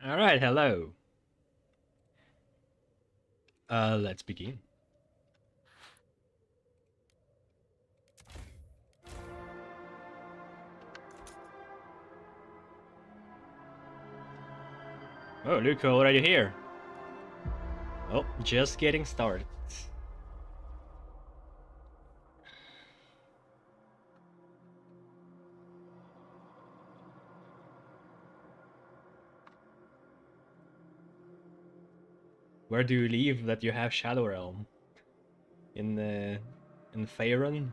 Alright, hello. Let's begin. Oh, look, we're already here. Oh, just getting started. Where do you leave that you have Shadow Realm? In Faerun?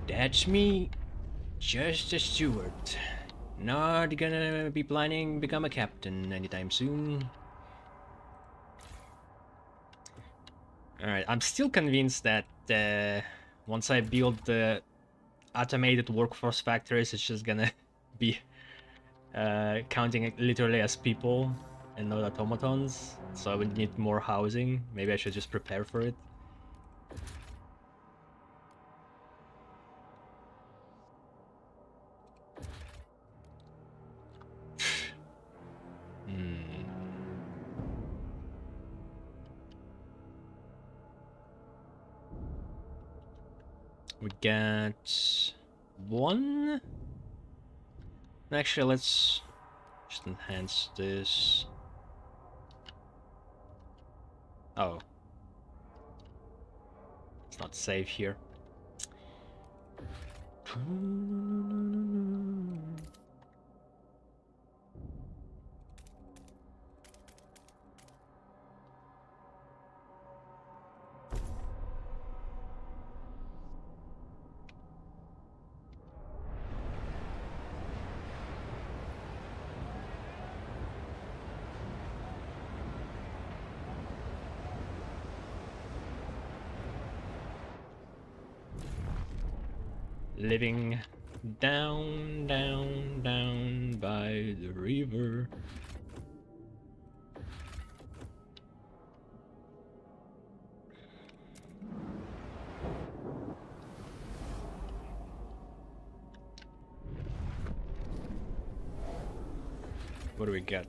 That's me, just a steward. Not gonna be planning become a captain anytime soon. Alright, I'm still convinced that once I build the automated workforce factories, it's just gonna be counting it literally as people and not automatons, so I would need more housing. Maybe I should just prepare for it. We got one. Actually, let's just enhance this. Oh, it's not safe here. Living down, down, down by the river. What do we got?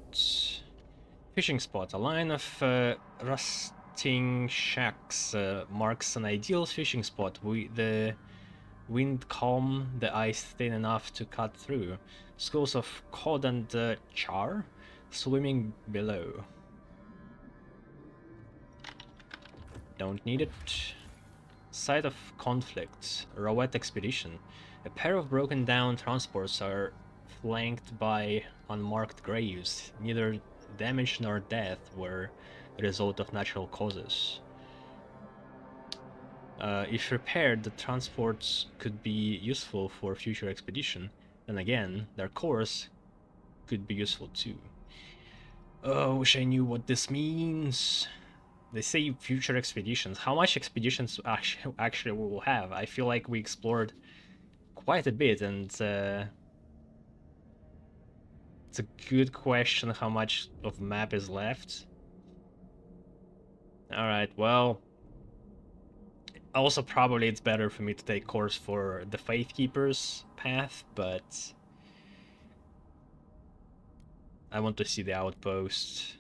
Fishing spot. A line of rusting shacks marks an ideal fishing spot. The wind calm, the ice thin enough to cut through. Schools of cod and char swimming below. Don't need it. Site of conflict. Rowette expedition. A pair of broken down transports are flanked by unmarked graves. Neither damage nor death were the result of natural causes. If repaired, the transports could be useful for future expedition. Then again, their course could be useful too. Oh, wish I knew what this means. They say future expeditions. How much expeditions actually we will have? I feel like we explored quite a bit, and it's a good question how much of map is left. Alright, well, also probably it's better for me to take course for the Faithkeeper's path, but I want to see the outpost.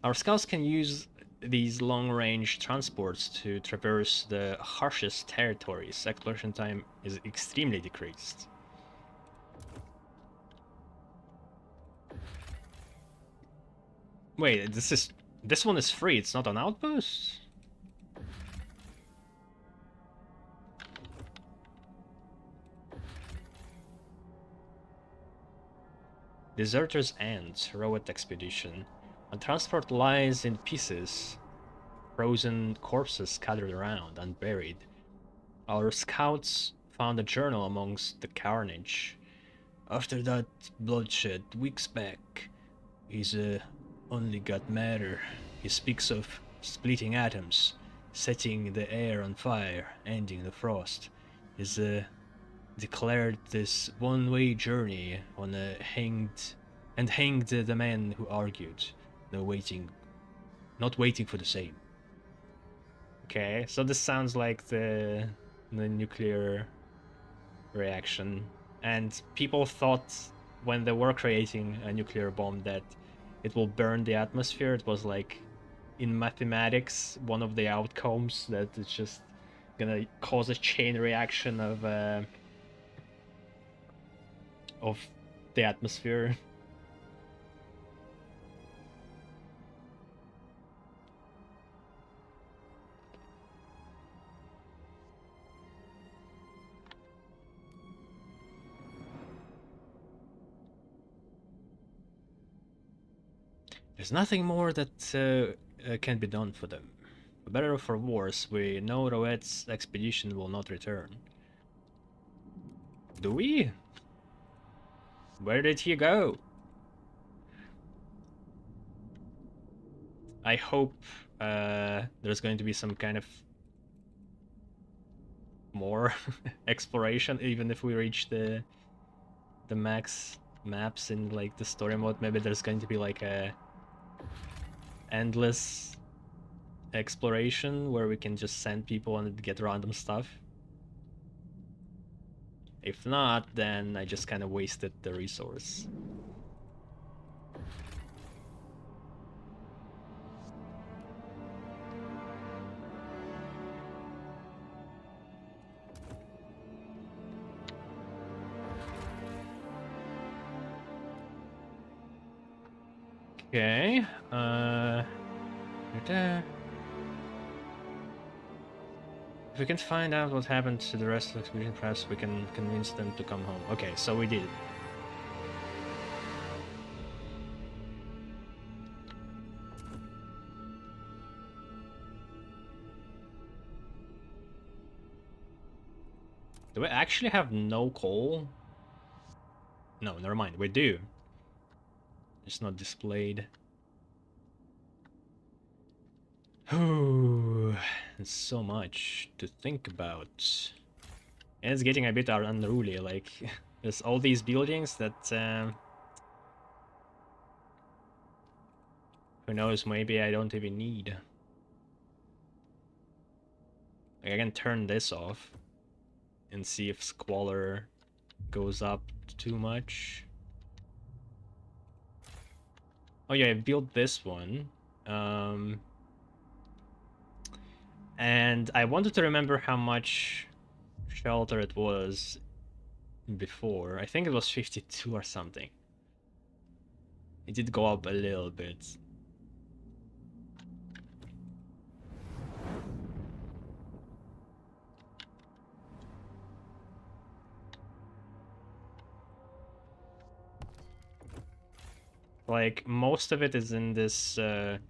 Our scouts can use these long-range transports to traverse the harshest territories. Exploration time is extremely decreased. Wait, this one is free, it's not an outpost? Deserter's End, Rowette Expedition. A transport lies in pieces, frozen corpses scattered around, unburied. Our scouts found a journal amongst the carnage. After that bloodshed weeks back, he's only got matter. He speaks of splitting atoms, setting the air on fire, ending the frost. He's declared this one-way journey on a hanged the men who argued, not waiting for the same. Okay, so this sounds like the nuclear reaction, and people thought when they were creating a nuclear bomb that it will burn the atmosphere. It was like in mathematics one of the outcomes, that it's just gonna cause a chain reaction of the atmosphere. There's nothing more that can be done for them. For better or for worse, we know Roet's expedition will not return. Do we? Where did he go? I hope there's going to be some kind of more exploration, even if we reach the max maps in like the story mode. Maybe there's going to be like a endless exploration where we can just send people and get random stuff. If not, then I just kind of wasted the resource. Okay, if we can find out what happened to the rest of the expedition, perhaps we can convince them to come home. Okay, so we did. Do we actually have no coal? No, never mind, we do. It's not displayed. There's so much to think about. And it's getting a bit unruly, like, there's all these buildings that, who knows, maybe I don't even need. Like, I can turn this off and see if squalor goes up too much. Oh yeah, I built this one. And I wanted to remember how much shelter it was before. I think it was 52 or something. It did go up a little bit. Like, most of it is in this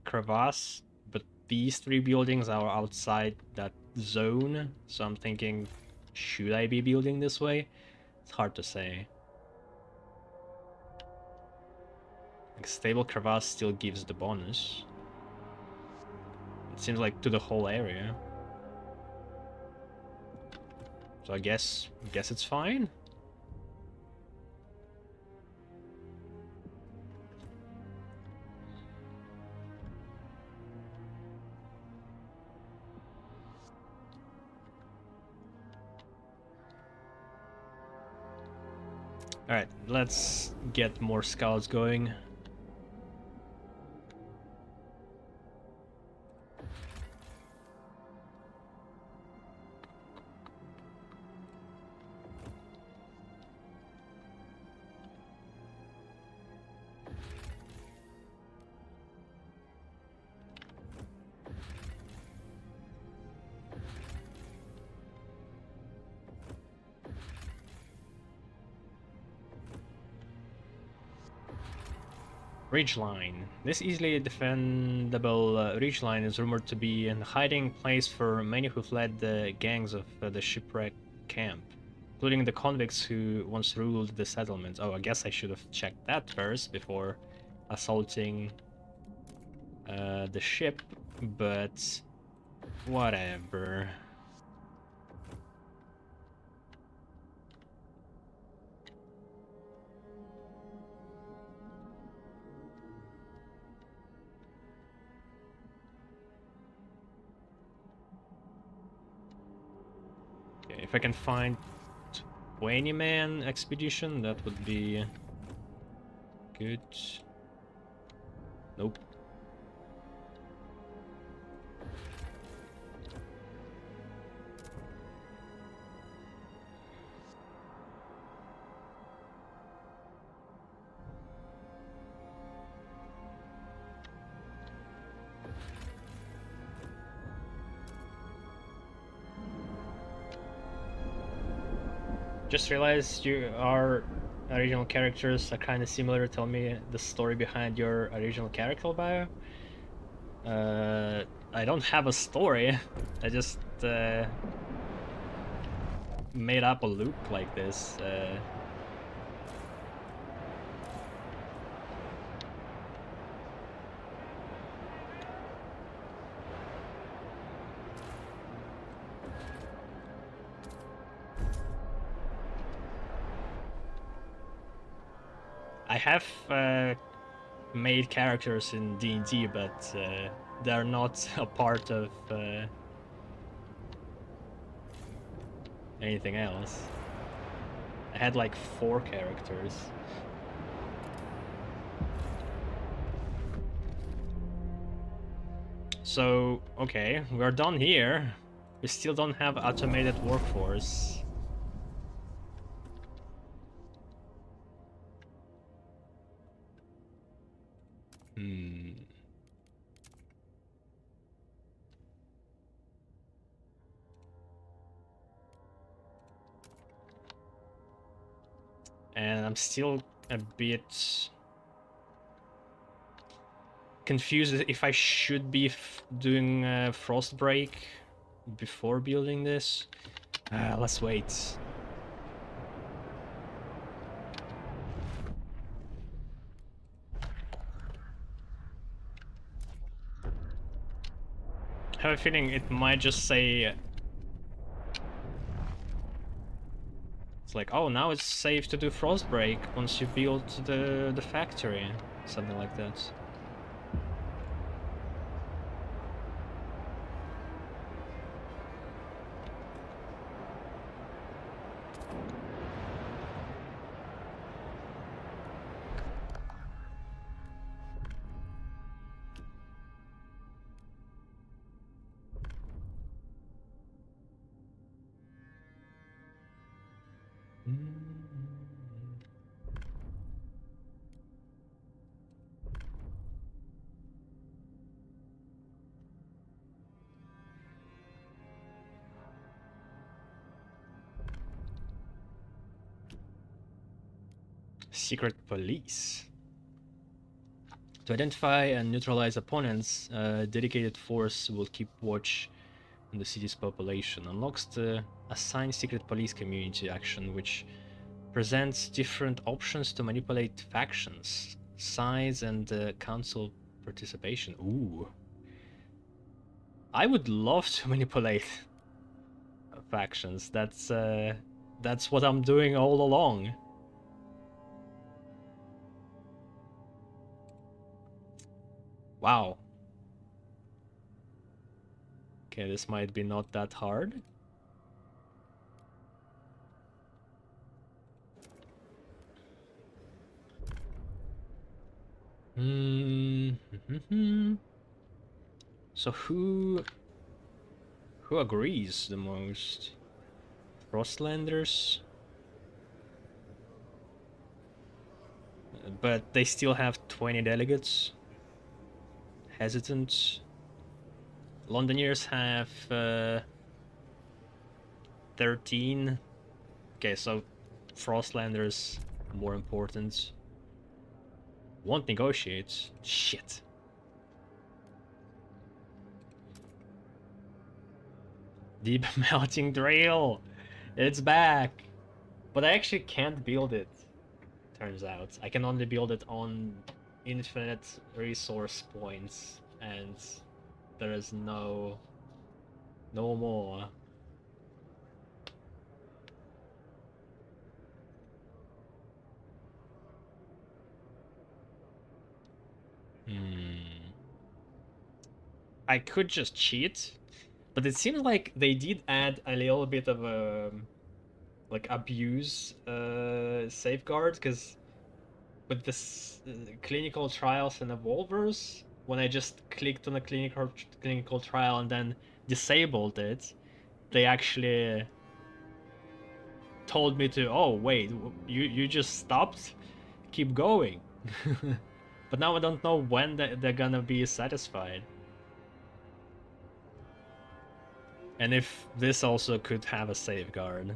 crevasse, but these three buildings are outside that zone, so I'm thinking, should I be building this way? It's hard to say. Like, stable crevasse still gives the bonus. It seems like to the whole area. So I guess it's fine. Alright, let's get more scouts going. Ridgeline. This easily defendable ridgeline is rumored to be a hiding place for many who fled the gangs of the shipwreck camp, including the convicts who once ruled the settlement. Oh, I guess I should have checked that first before assaulting the ship, but whatever. If I can find 20-man expedition, that would be good. Nope. Just realized our original characters are kind of similar. Tell me the story behind your original character bio. I don't have a story. I just made up a look like this. I have made characters in D&D, but they're not a part of anything else. I had like 4 characters. So, okay, we're done here. We still don't have automated workforce. And I'm still a bit confused if I should be doing Frostbreak before building this. Let's wait. I have a feeling it might just say... It's like, oh, now it's safe to do Frostbreak once you build the factory. Something like that. Secret police. To identify and neutralize opponents, a dedicated force will keep watch on the city's population. Unlocks the Assigned Secret Police Community action, which presents different options to manipulate factions, size, and council participation. Ooh. I would love to manipulate factions. That's what I'm doing all along. Wow. Okay, this might be not that hard. So who agrees the most? Frostlanders? But they still have 20 delegates. Hesitant. Londoners have 13. Okay, so Frostlanders more important. Won't negotiate. Shit. Deep melting drill. It's back. But I actually can't build it. Turns out I can only build it on infinite resource points, and there is no more. I could just cheat But it seems like they did add a little bit of a like abuse safeguard, because with this clinical trials and evolvers, when I just clicked on a clinical trial and then disabled it, they actually told me to, oh wait, you just stopped, keep going. But now I don't know when they're gonna be satisfied. And if this also could have a safeguard.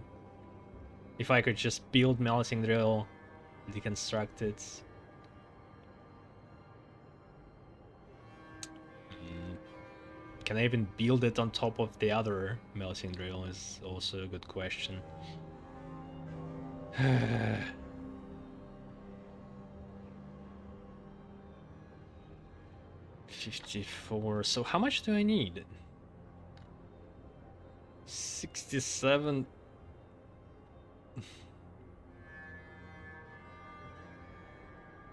If I could just build melting drill, deconstruct it. Can I even build it on top of the other melting drill is also a good question. 54. So how much do I need? 67.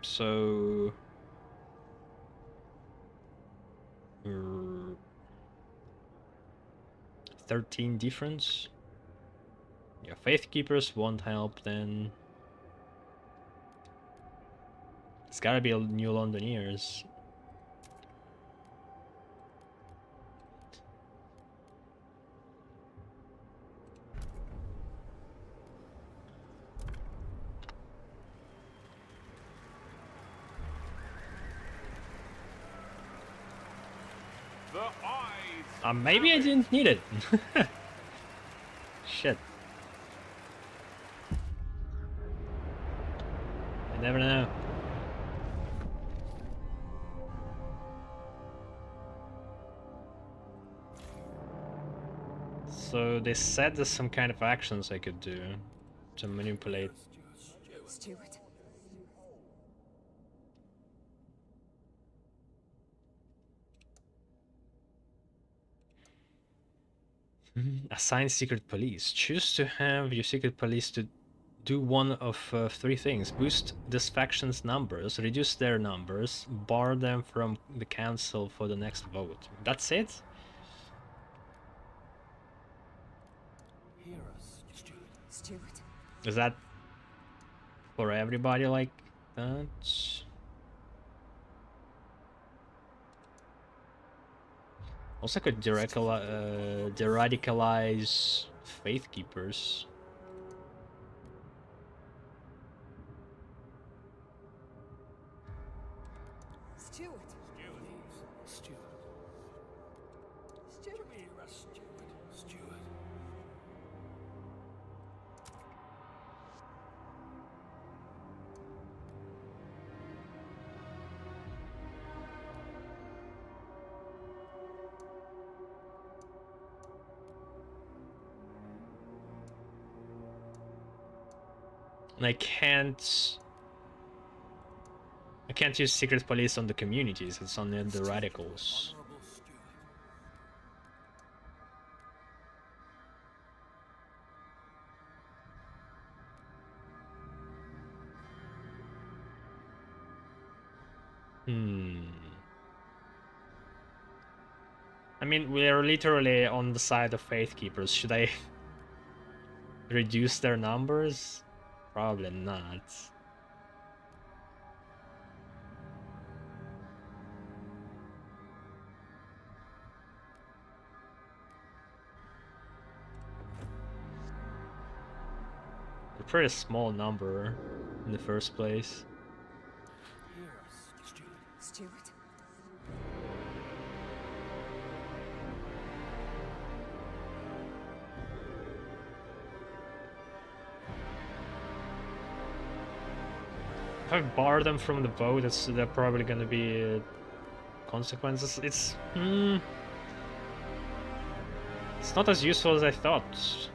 So 13 difference. Yeah, Faith Keepers won't help then. It's gotta be New Londoners. Maybe I didn't need it. Shit. I never know. So they said there's some kind of actions I could do to manipulate. Stewart. Assign secret police. Choose to have your secret police to do one of 3 things. Boost this faction's numbers, reduce their numbers, bar them from the council for the next vote. That's it? Hear us, Stewart. Is that for everybody like that? Also could deradicalize Faith Keepers. Stewart. And I can't use secret police on the communities, it's on the radicals. I mean, we're literally on the side of Faith Keepers. Should I reduce their numbers? Probably not. A pretty small number in the first place. Stewart. If I bar them from the vote, they're probably gonna be consequences. It's not as useful as I thought.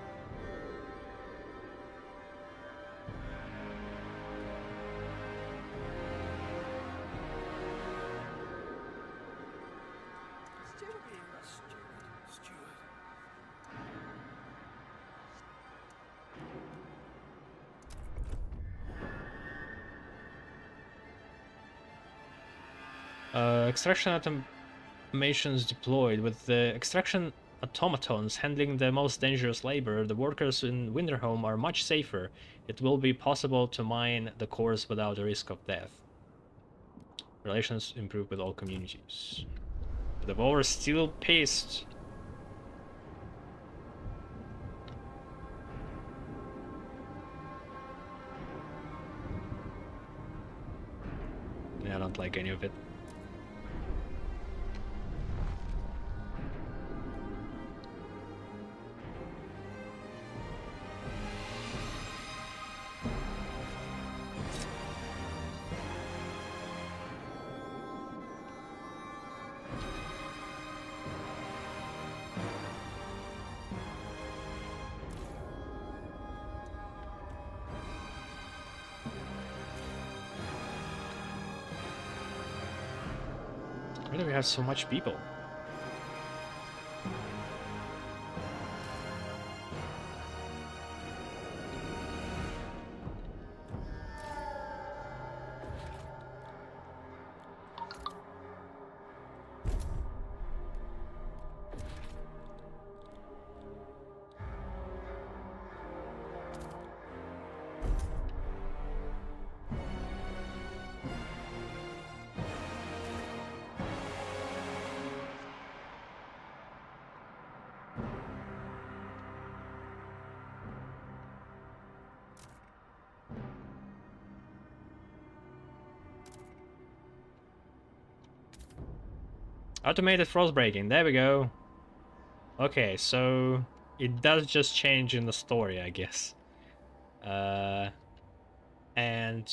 Extraction automations deployed. With the extraction automatons handling the most dangerous labor, the workers in Winterhome are much safer. It will be possible to mine the cores without the risk of death. Relations improve with all communities. But the war is still pissed. Yeah, I don't like any of it. Why do we have so much people? Automated frost breaking, there we go. Okay, so it does just change in the story, I guess. And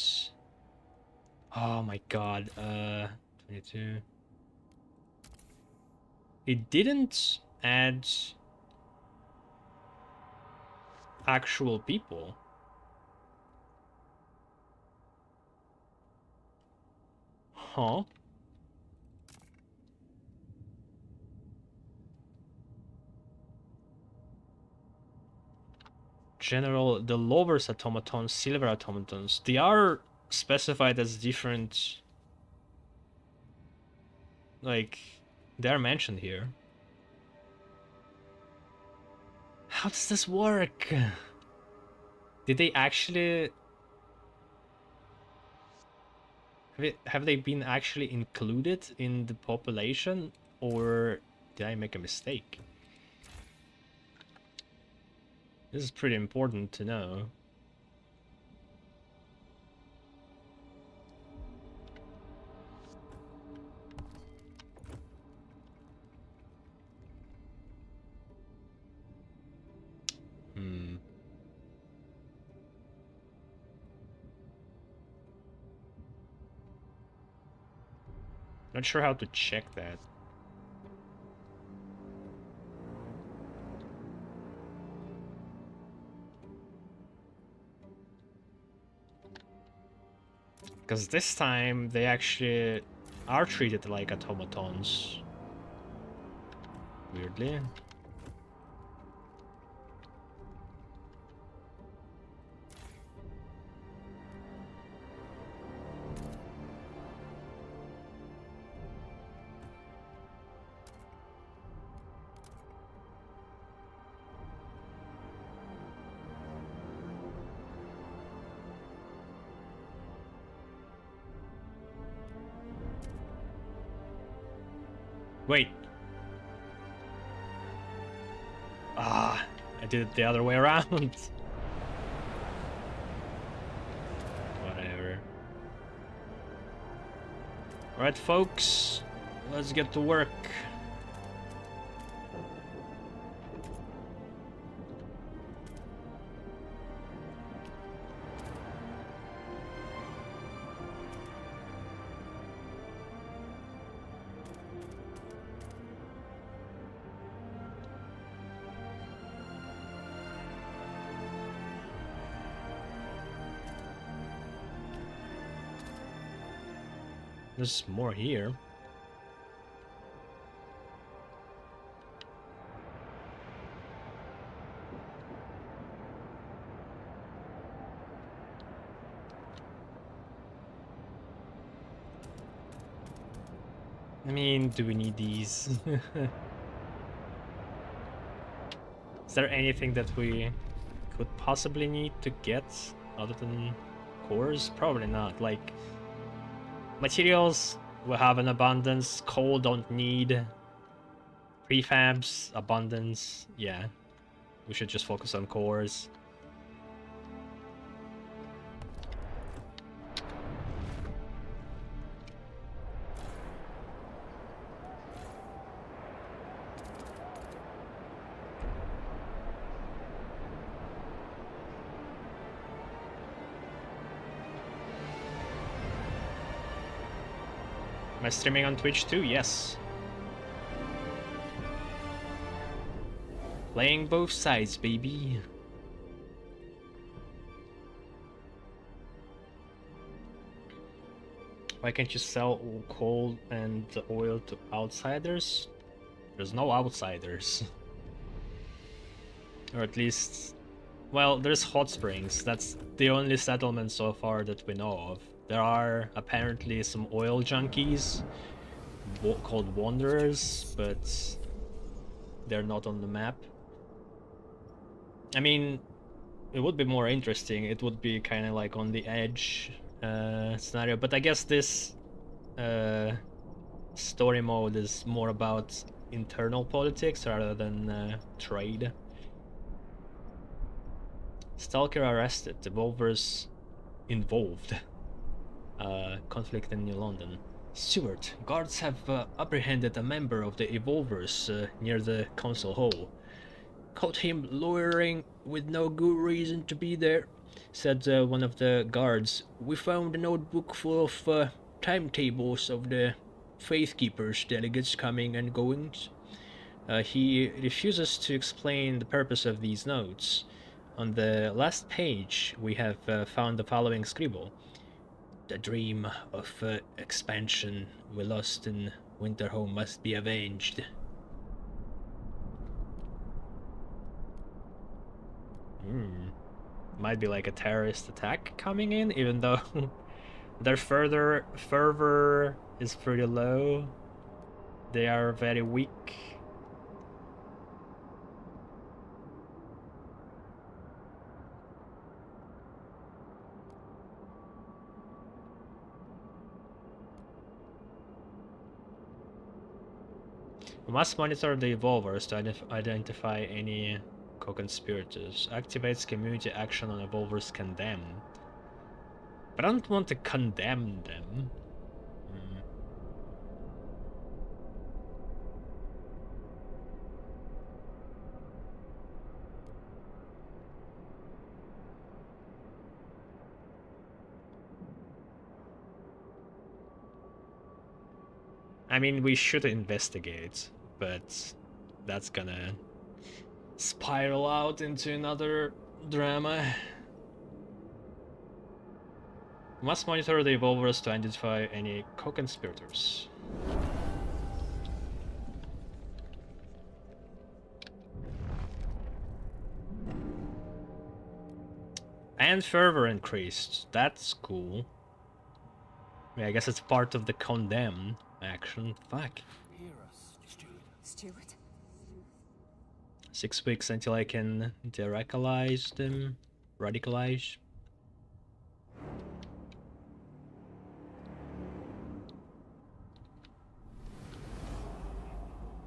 oh my god, 22. It didn't add actual people. Huh? General, the lowers automatons, silver automatons, they are specified as different, like, they are mentioned here. How does this work? Did they actually... Have they been actually included in the population, or did I make a mistake? This is pretty important to know. Not sure how to check that. Because this time they actually are treated like automatons. Weirdly. Wait. Ah, I did it the other way around. Whatever. Alright, folks. Let's get to work. There's more here. I mean, do we need these? Is there anything that we could possibly need to get other than cores? Probably not. Like, materials we have an abundance, coal don't need, prefabs, abundance, yeah. We should just focus on cores. Am I streaming on Twitch too? Yes. Playing both sides, baby. Why can't you sell coal and oil to outsiders? There's no outsiders. Or at least... Well, there's hot springs. That's the only settlement so far that we know of. There are apparently some oil junkies called Wanderers, but they're not on the map. I mean, it would be more interesting. It would be kind of like on the edge scenario, but I guess this story mode is more about internal politics rather than trade. Stalker arrested, Devolvers involved. Conflict in New London. Stewart, guards have apprehended a member of the Evolvers near the council hall. Caught him loitering with no good reason to be there, said one of the guards. We found a notebook full of timetables of the Faithkeepers delegates coming and goings. He refuses to explain the purpose of these notes. On the last page, we have found the following scribble. The dream of expansion we lost in Winterhome must be avenged. Might be like a terrorist attack coming in, even though their fervor is pretty low. They are very weak. We must monitor the evolvers to identify any co-conspirators. Activates community action on evolvers condemned. But I don't want to condemn them. I mean, we should investigate, but that's gonna spiral out into another drama. Must monitor the evolvers to identify any co-conspirators. And fervor increased. That's cool. Yeah, I guess it's part of the condemn action. Fuck. Hear us, Stewart. Stewart? 6 weeks until I can deradicalize them. Radicalize.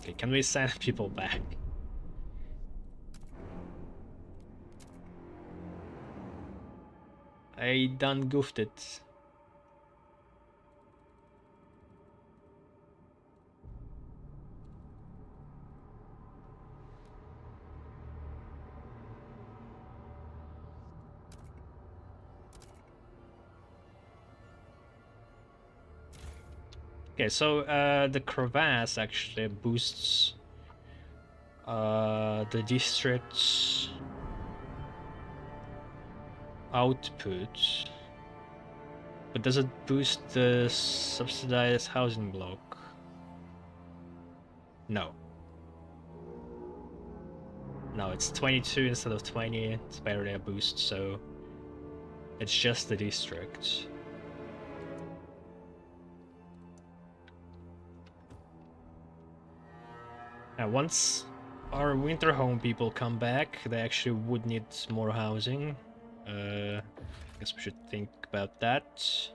Okay, can we send people back? I done goofed it. Okay, so the crevasse actually boosts the district's output, but does it boost the subsidized housing block? No. No, it's 22 instead of 20. It's barely a boost, so it's just the district. Once our winter home people come back, they actually would need more housing. Guess we should think about that.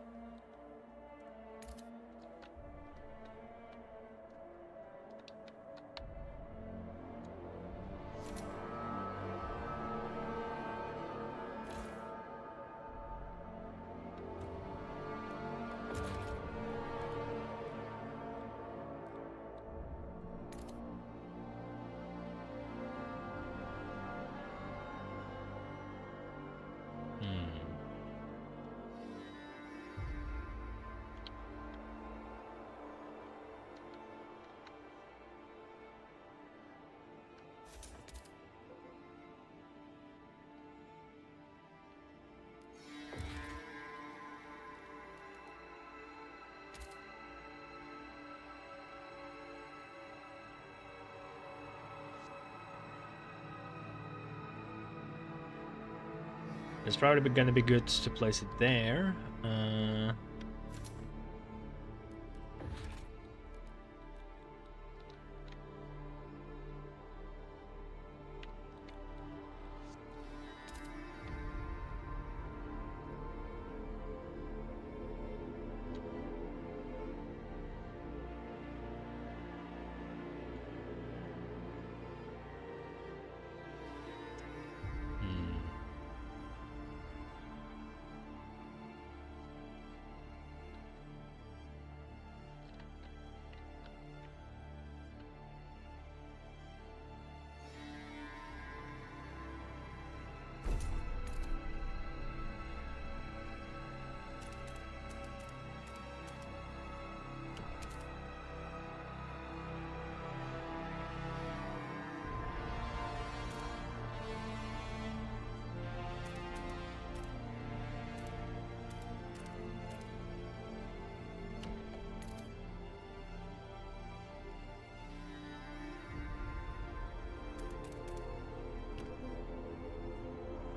It's probably gonna be good to place it there.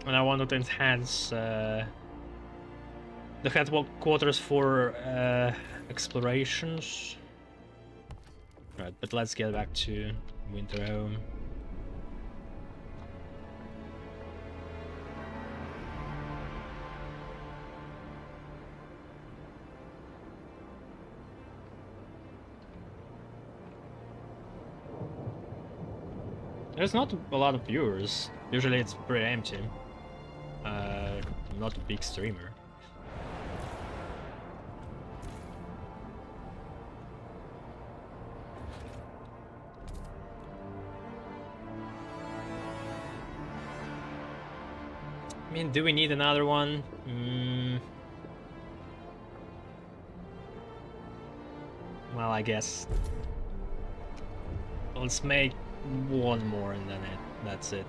And I wanted to enhance the headquarters for explorations. Right, but let's get back to Winter Home. There's not a lot of viewers. Usually it's pretty empty. I'm not a big streamer. I mean, do we need another one? Well, I guess. Let's make one more and then that's it.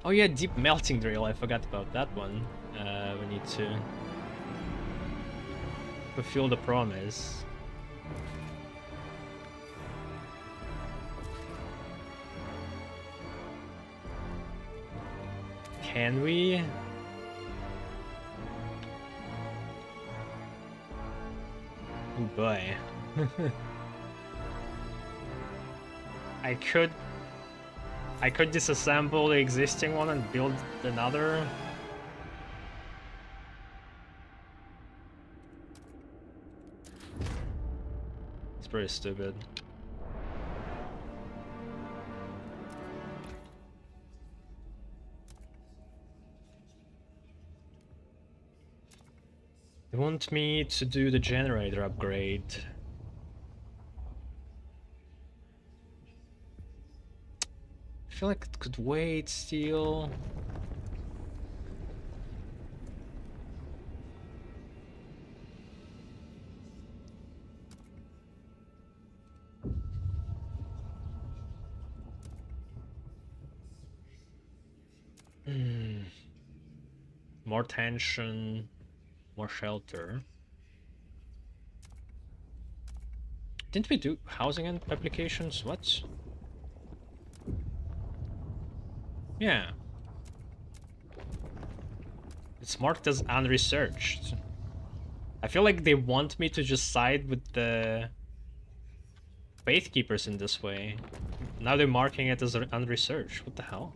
Oh yeah, deep melting drill, I forgot about that one. We need to fulfill the promise. Can we? Oh boy. I could disassemble the existing one and build another. It's pretty stupid. They want me to do the generator upgrade. I feel like it could wait still. More tension, more shelter. Didn't we do housing and applications? What? Yeah. It's marked as unresearched. I feel like they want me to just side with the Faithkeepers in this way. Now they're marking it as unresearched. What the hell?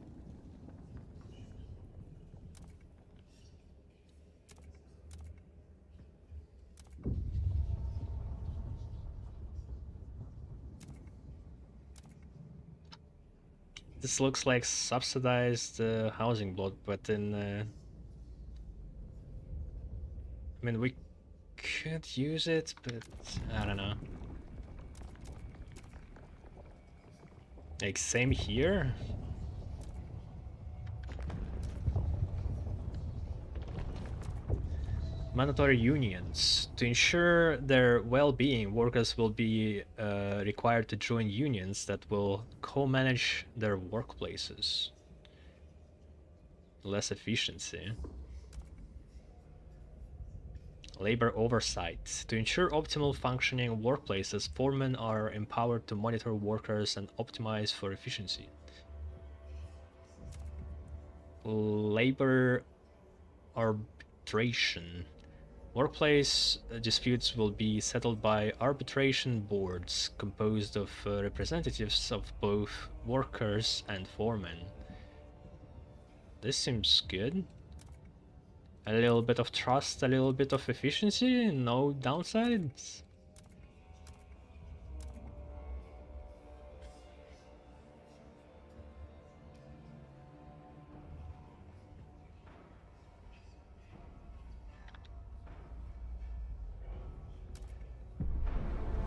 This looks like subsidized housing block, but in... I mean, we could use it, but I don't know. Like, same here? Mandatory unions. To ensure their well-being, workers will be required to join unions that will co-manage their workplaces. Less efficiency. Labor oversight. To ensure optimal functioning workplaces, foremen are empowered to monitor workers and optimize for efficiency. Labor arbitration. Workplace disputes will be settled by arbitration boards composed of representatives of both workers and foremen. This seems good. A little bit of trust, a little bit of efficiency, no downsides.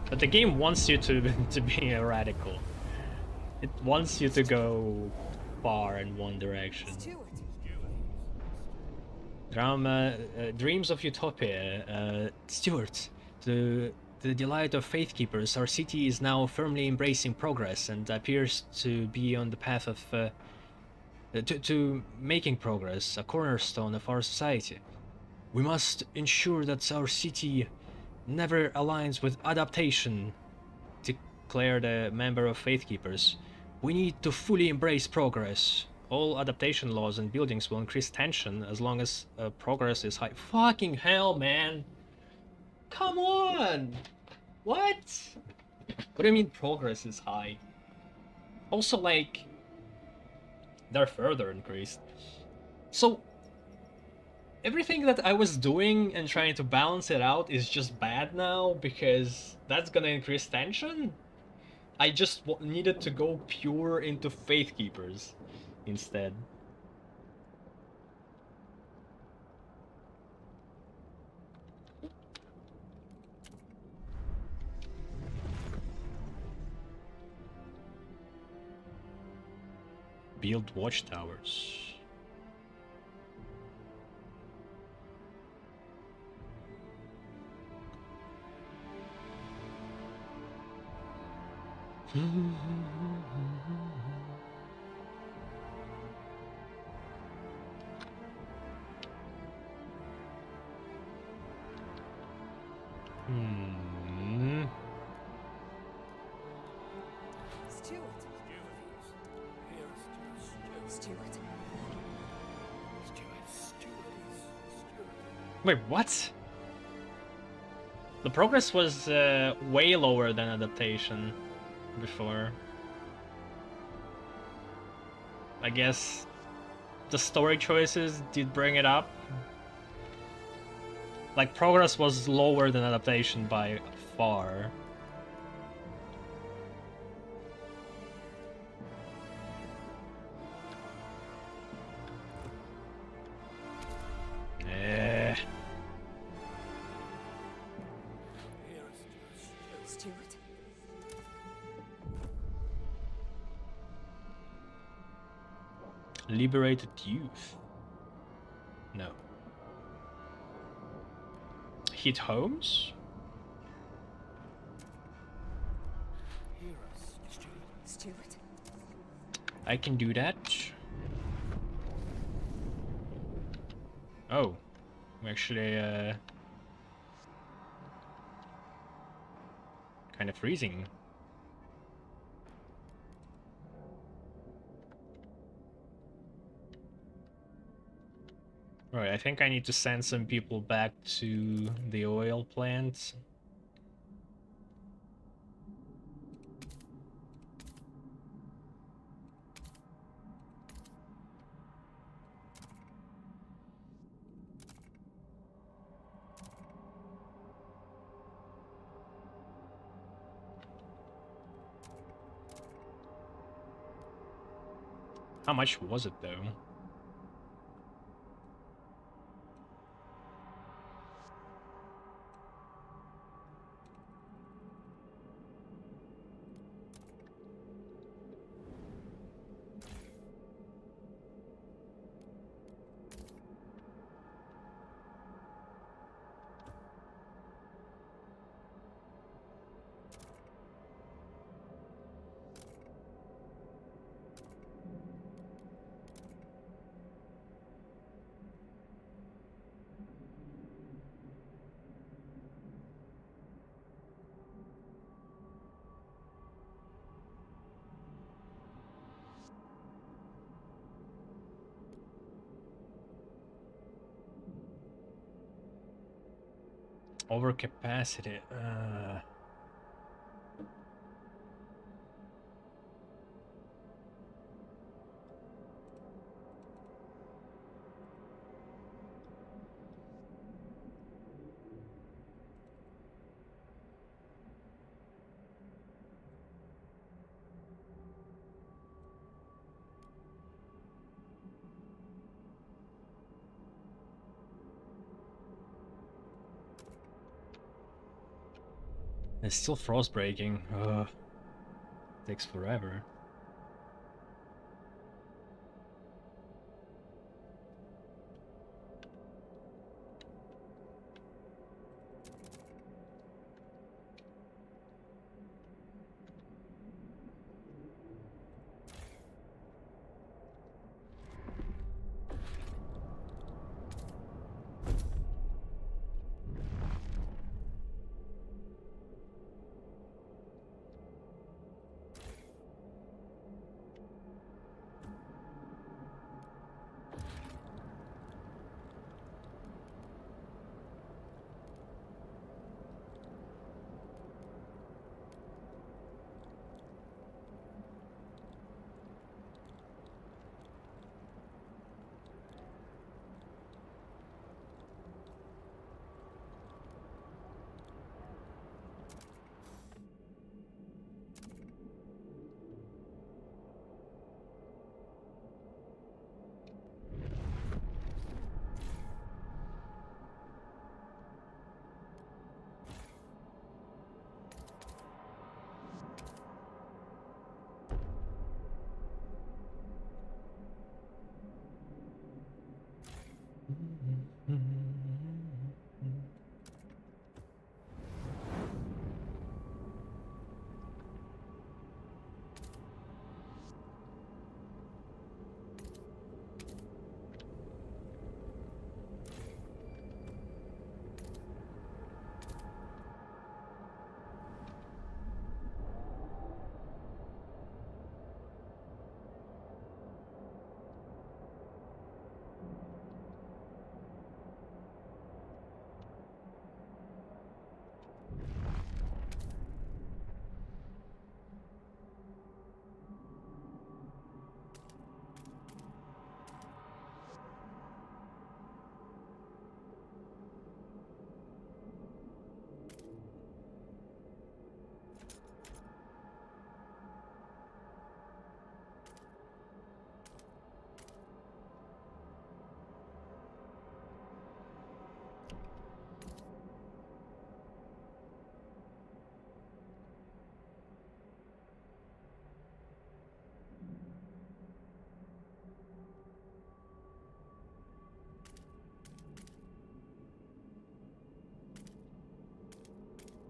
But the game wants you to be a radical. It wants you to go far in one direction. Drama, dreams of utopia. Stuart, to the delight of Faithkeepers, our city is now firmly embracing progress and appears to be on the path of to making progress, a cornerstone of our society. We must ensure that our city never aligns with adaptation, declared a member of Faithkeepers. We need to fully embrace progress. All adaptation laws and buildings will increase tension as long as progress is high. Fucking hell, man! Come on! What? What do you mean progress is high? Also, like, they're further increased. So, everything that I was doing and trying to balance it out is just bad now because that's gonna increase tension? I just needed to go pure into Faithkeepers instead. Build watchtowers. Wait, what? The progress was way lower than adaptation before. I guess the story choices did bring it up. Like, progress was lower than adaptation by far. Liberated youth. No. Hit homes? Stuart. I can do that. Oh. I'm actually kind of freezing. Right, I think I need to send some people back to the oil plant. How much was it though? Overcapacity. It's still frost breaking. Takes forever.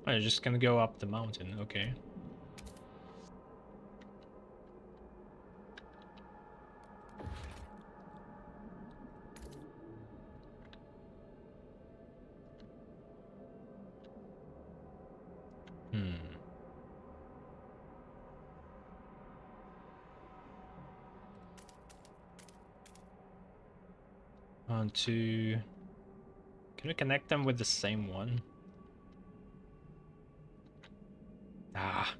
Oh, you're just gonna go up the mountain, okay. Hmm. onto... Can we connect them with the same one? Ah.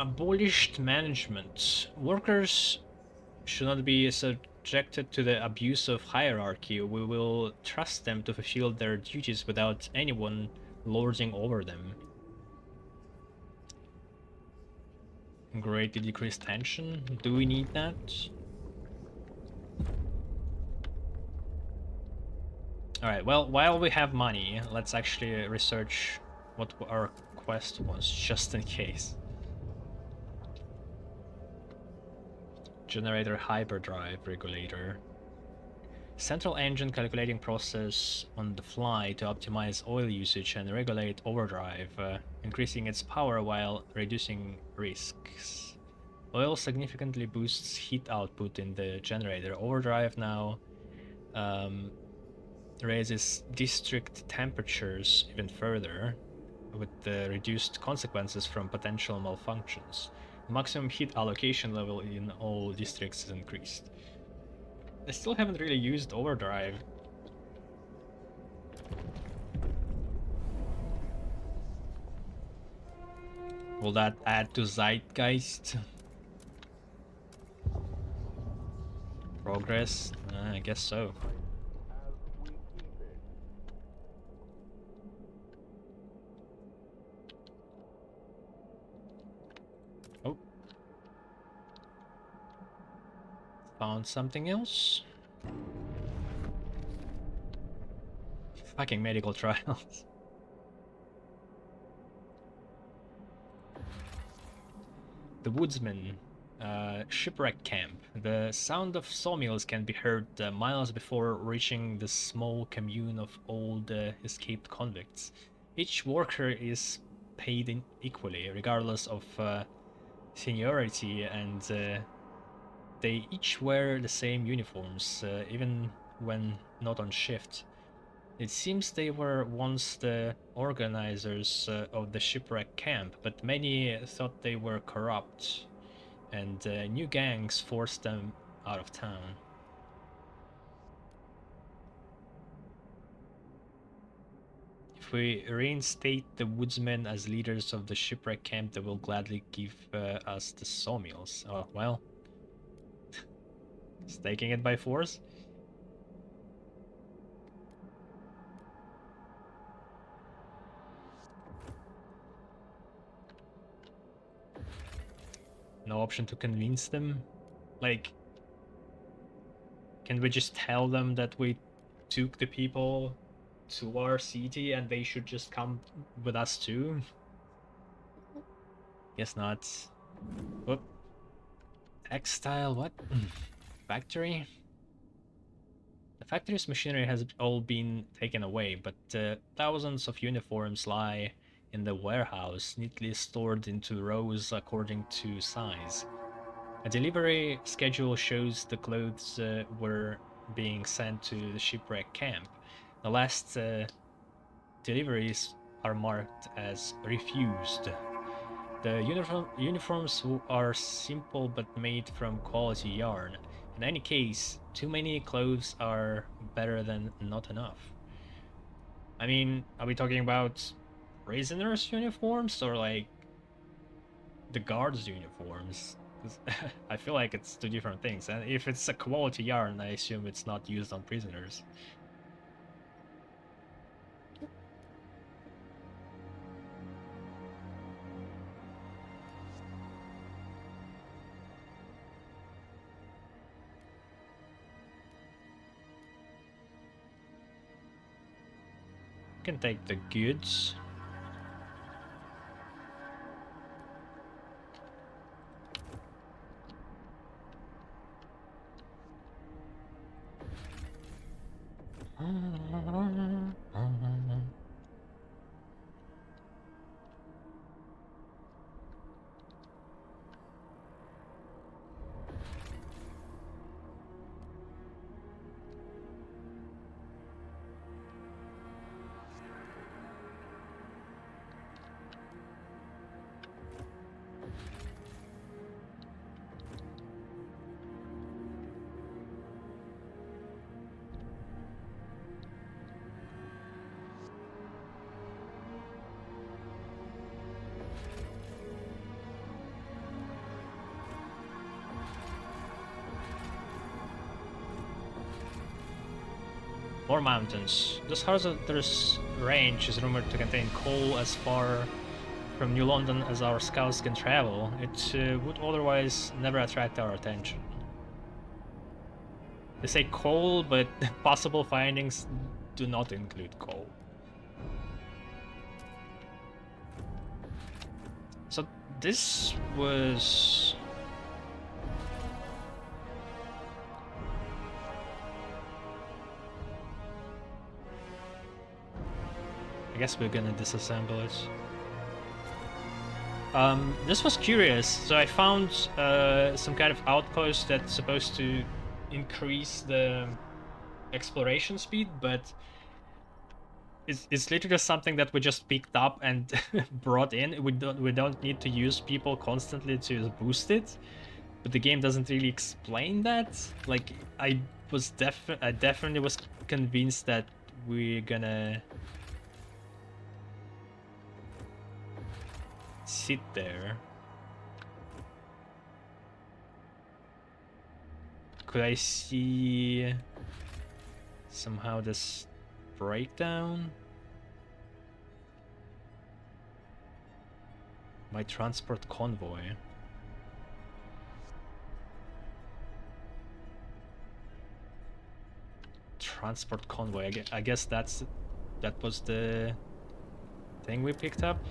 Abolished management. Workers should not be subjected to the abuse of hierarchy. We will trust them to fulfill their duties without anyone lording over them. Greatly decreased tension. Do we need that? Alright, well, while we have money, let's actually research what our quest was, just in case. Generator hyperdrive regulator. Central engine calculating process on the fly to optimize oil usage and regulate overdrive, increasing its power while reducing risks. Oil significantly boosts heat output in the generator. Overdrive now raises district temperatures even further, with the reduced consequences from potential malfunctions. Maximum heat allocation level in all districts is increased. I still haven't really used overdrive. Will that add to Zeitgeist? Progress? I guess so. Oh. Found something else? Fucking medical trials. The Woodsman. Shipwreck camp. The sound of sawmills can be heard miles before reaching the small commune of old escaped convicts. Each worker is paid equally, regardless of seniority, and they each wear the same uniforms, even when not on shift. It seems they were once the organizers of the shipwreck camp, but many thought they were corrupt, and new gangs forced them out of town. If we reinstate the woodsmen as leaders of the shipwreck camp, they will gladly give us the sawmills. Oh, well. Just taking it by force? No option to convince them? Like, can we just tell them that we took the people to our city and they should just come with us too? Guess not. Whoop. Textile, what? Factory? The factory's machinery has all been taken away, but thousands of uniforms lie in the warehouse, neatly stored into rows according to size. A delivery schedule shows the clothes were being sent to the shipwreck camp. The last deliveries are marked as refused. The uniforms are simple but made from quality yarn. In any case, too many clothes are better than not enough. I mean, are we talking about prisoners' uniforms or like the guards' uniforms? I feel like it's two different things, and if it's a quality yarn, I assume it's not used on prisoners. can take the goods. More mountains. This hazardous range is rumored to contain coal as far from New London as our scouts can travel. It would otherwise never attract our attention. They say coal, but possible findings do not include coal. So this was... I guess we're gonna disassemble it. This was curious. So I found some kind of outpost that's supposed to increase the exploration speed, but it's literally just something that we just picked up and brought in. We don't need to use people constantly to boost it, but the game doesn't really explain that. Like I definitely was convinced that we're gonna sit there. Could I see somehow this breakdown? My transport convoy. Transport convoy. I guess that was the thing we picked up.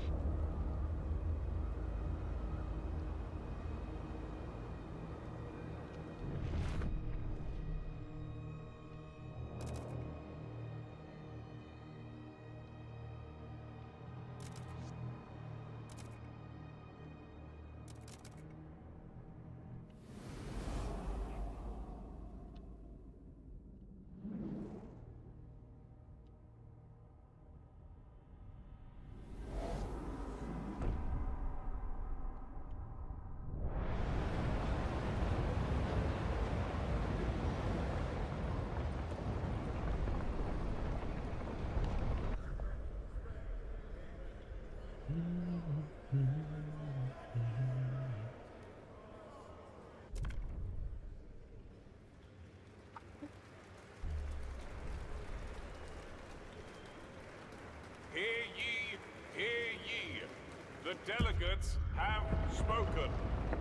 The delegates have spoken.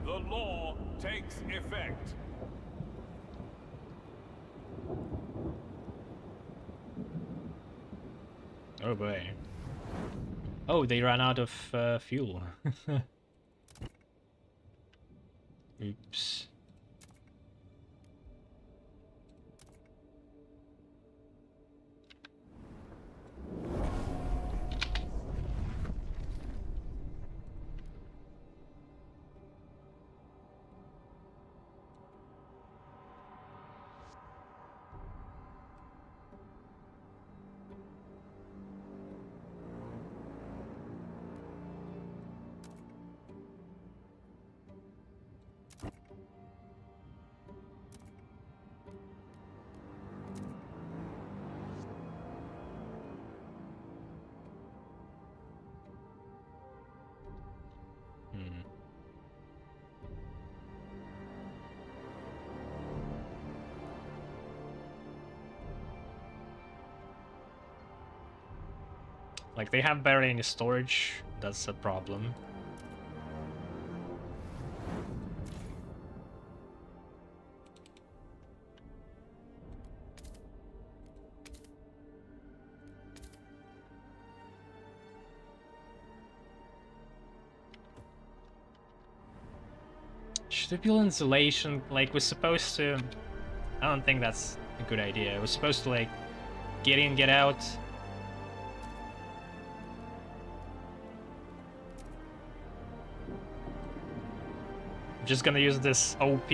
The law takes effect. Oh boy. Oh, they ran out of fuel. Oops. Like, they have barely any storage, that's a problem. Should we build insulation? Like, we're supposed to... I don't think that's a good idea. We're supposed to, like, get in, get out. I'm just gonna use this OP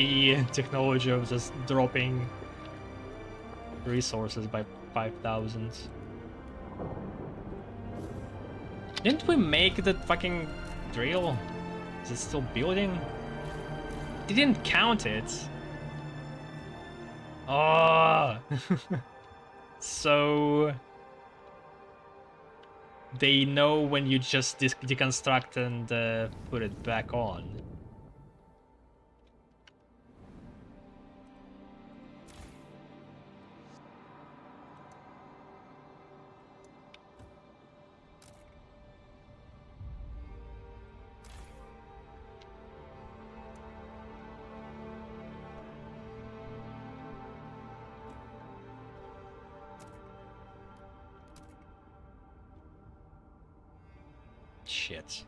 technology of just dropping resources by 5,000. Didn't we make the fucking drill? Is it still building? They didn't count it. Oh. So they know when you just deconstruct and put it back on. Shit.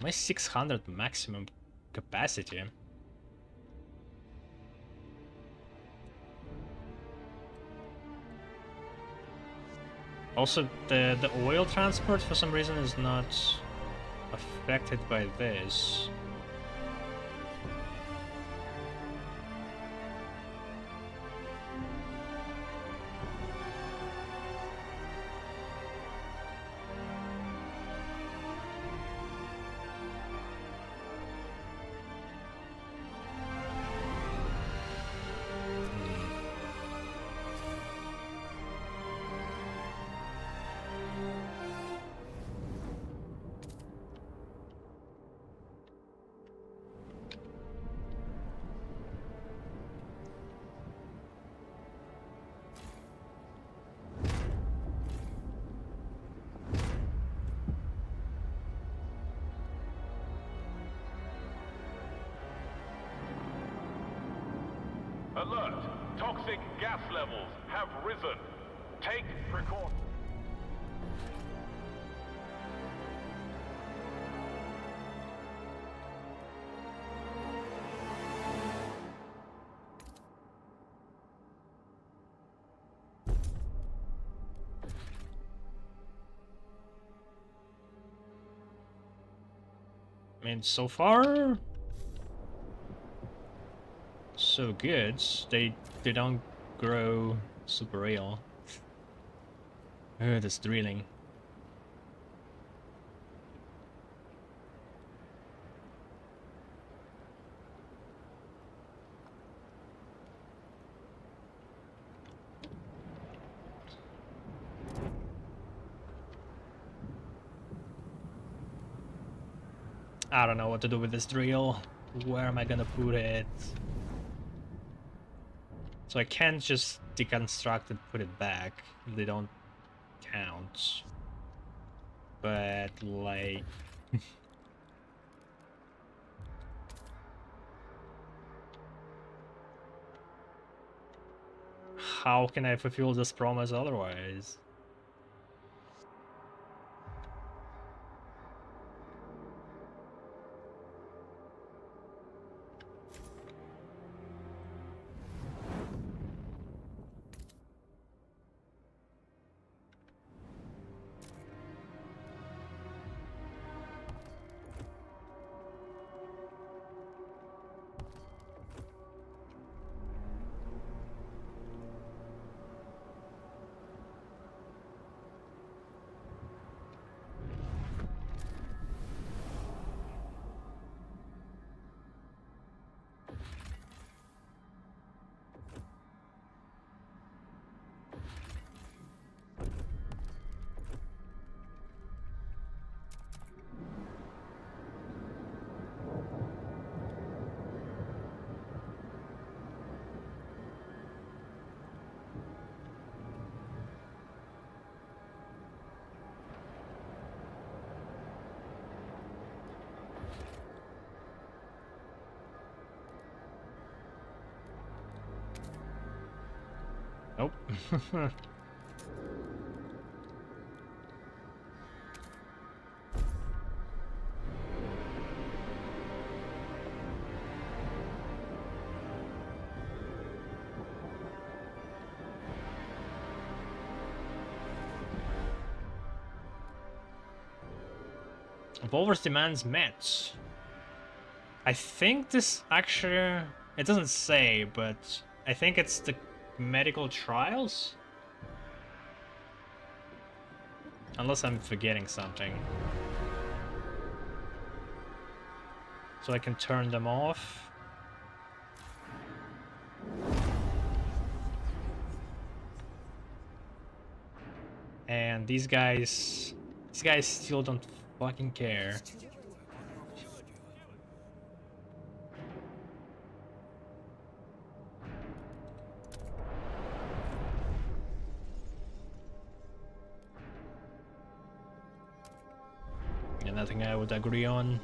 My 600 maximum capacity. Also, the oil transport for some reason is not affected by this. Alert! Toxic gas levels have risen. Take precautions. I mean, so far, so good. They don't grow super real. This drilling. I don't know what to do with this drill. Where am I gonna put it? So I can't just deconstruct and put it back. They don't count. But like... how can I fulfill this promise otherwise? Nope. Evolver's demands met. I think this actually... It doesn't say, but I think it's the medical trials? Unless I'm forgetting something. So I can turn them off. And these guys still don't fucking care. Yeah, nothing I would agree on.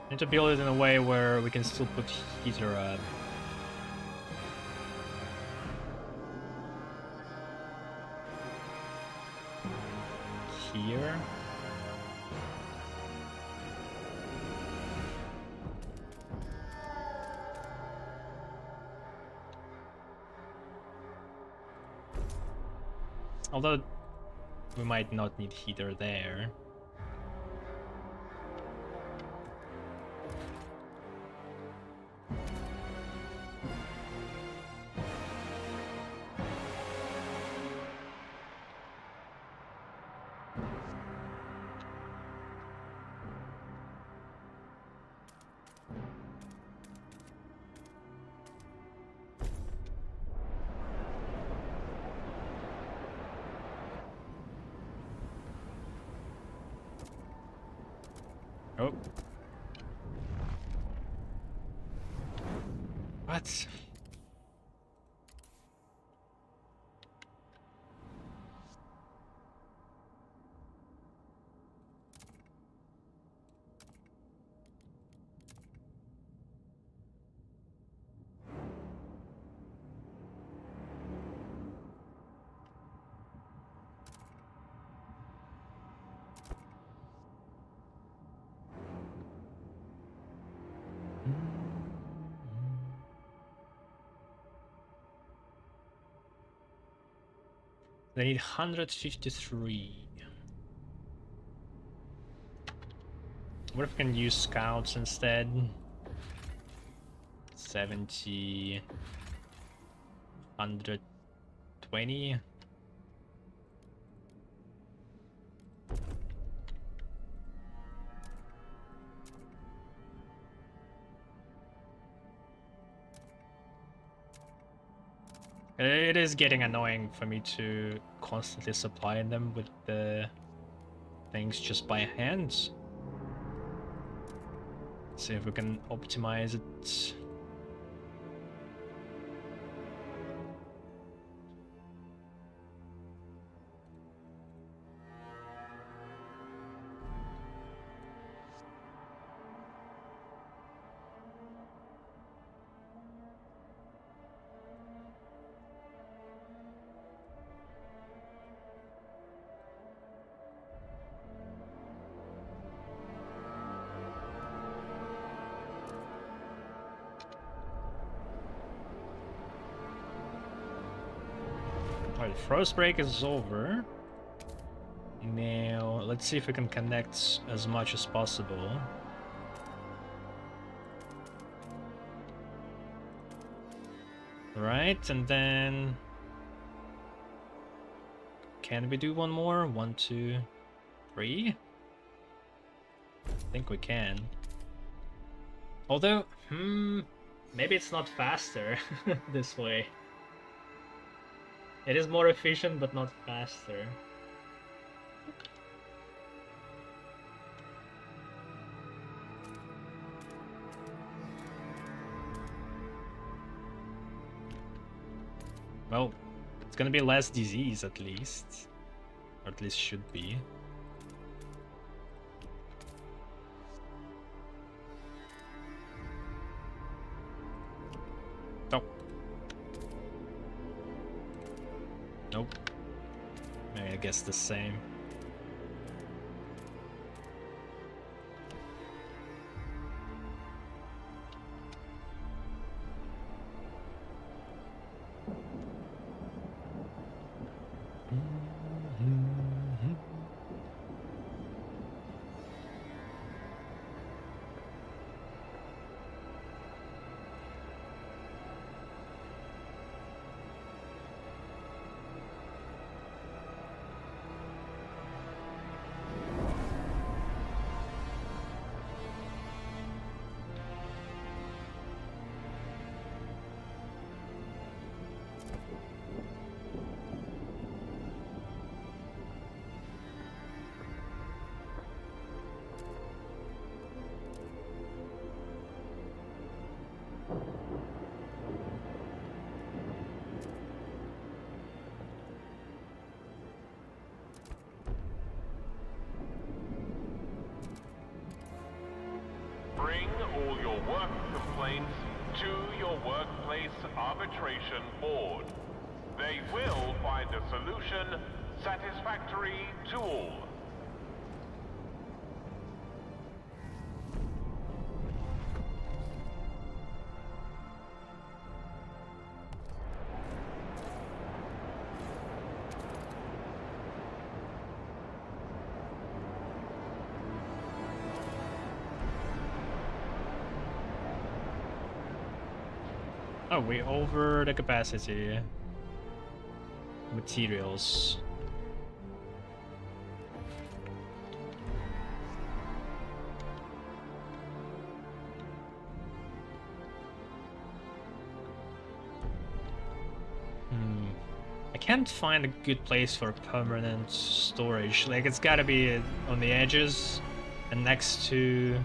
Need to build it in a way where we can still put heater up. Here. Although we might not need heater there. Oh. What? They need 153. What if we can use scouts instead? 70, 120. It is getting annoying for me to constantly supply them with the things just by hand. See if we can optimize it. Alright, frost break is over. Now, let's see if we can connect as much as possible. Right, and then... Can we do one more? 1, 2, 3? I think we can. Although, maybe it's not faster this way. It is more efficient, but not faster. gonna be less disease at least. Or at least should be. Oh. Nope. I guess the same. Bring all your work complaints to your workplace arbitration board. They will find a solution satisfactory to all. Oh, we over the capacity. Materials. I can't find a good place for permanent storage. Like, it's gotta be on the edges and next to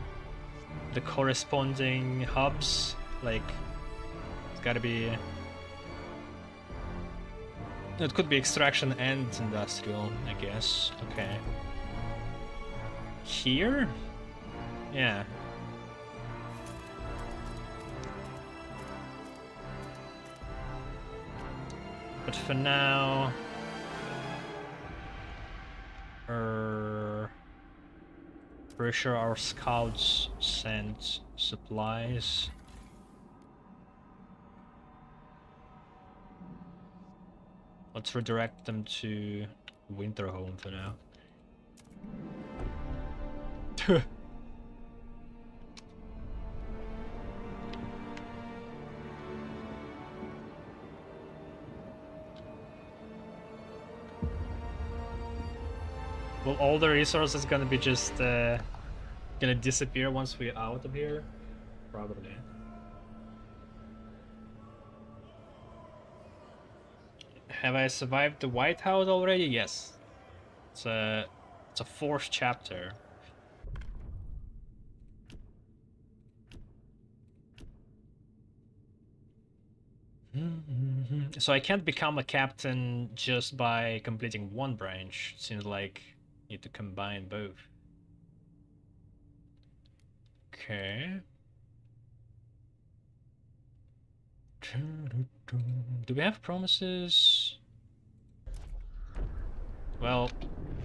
the corresponding hubs. Like, it's gotta be... It could be extraction and industrial, I guess. Okay. Here? Yeah. But for now... pretty sure our scouts sent supplies. Let's redirect them to Winterhome for now. Well, all the resources gonna be just gonna disappear once we're out of here? Probably. Have I survived the White House already? Yes. It's a fourth chapter. So I can't become a captain just by completing one branch. It seems like you need to combine both. Okay. Do we have promises? Well,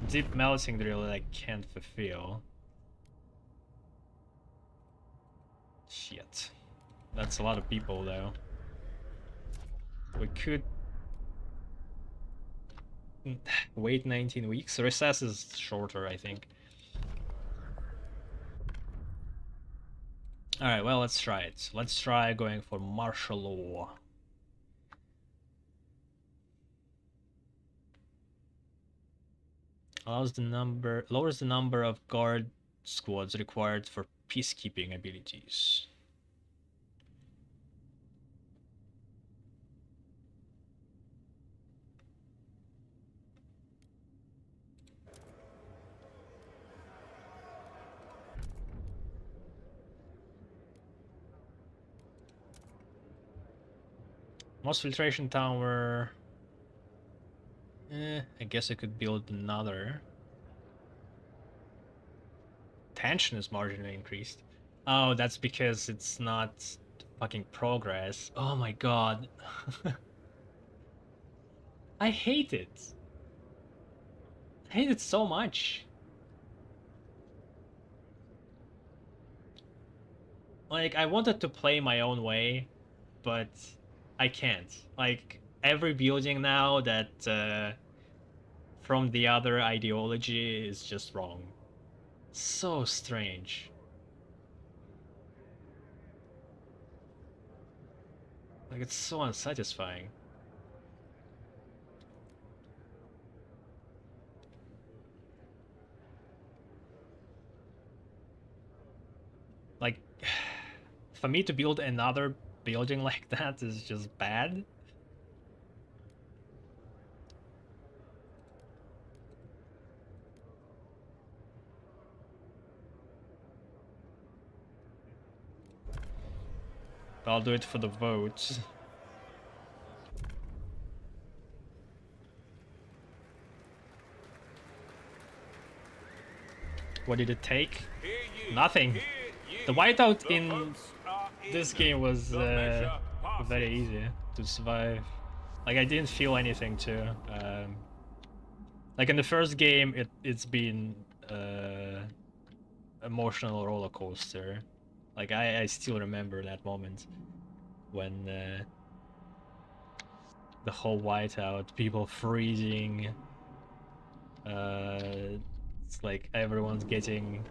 deep melting drill I can't fulfill. Shit. That's a lot of people though. We could wait 19 weeks. Recess is shorter, I think. Alright, well, let's try it. Let's try going for martial law. Lowers the number of guard squads required for peacekeeping abilities. Most filtration tower. I guess I could build another. Tension is marginally increased. Oh, that's because it's not fucking progress. Oh my god. I hate it. I hate it so much. Like, I wanted to play my own way, but I can't. Like, every building now that from the other ideology is just wrong. So strange. Like, it's so unsatisfying. Like, for me to build another building like that is just bad. I'll do it for the votes. What did it take? Nothing. The whiteout in this game was very easy to survive. Like, I didn't feel anything too. Like in the first game, it's been emotional roller coaster. Like I still remember that moment when the whole whiteout, people freezing. It's like everyone's getting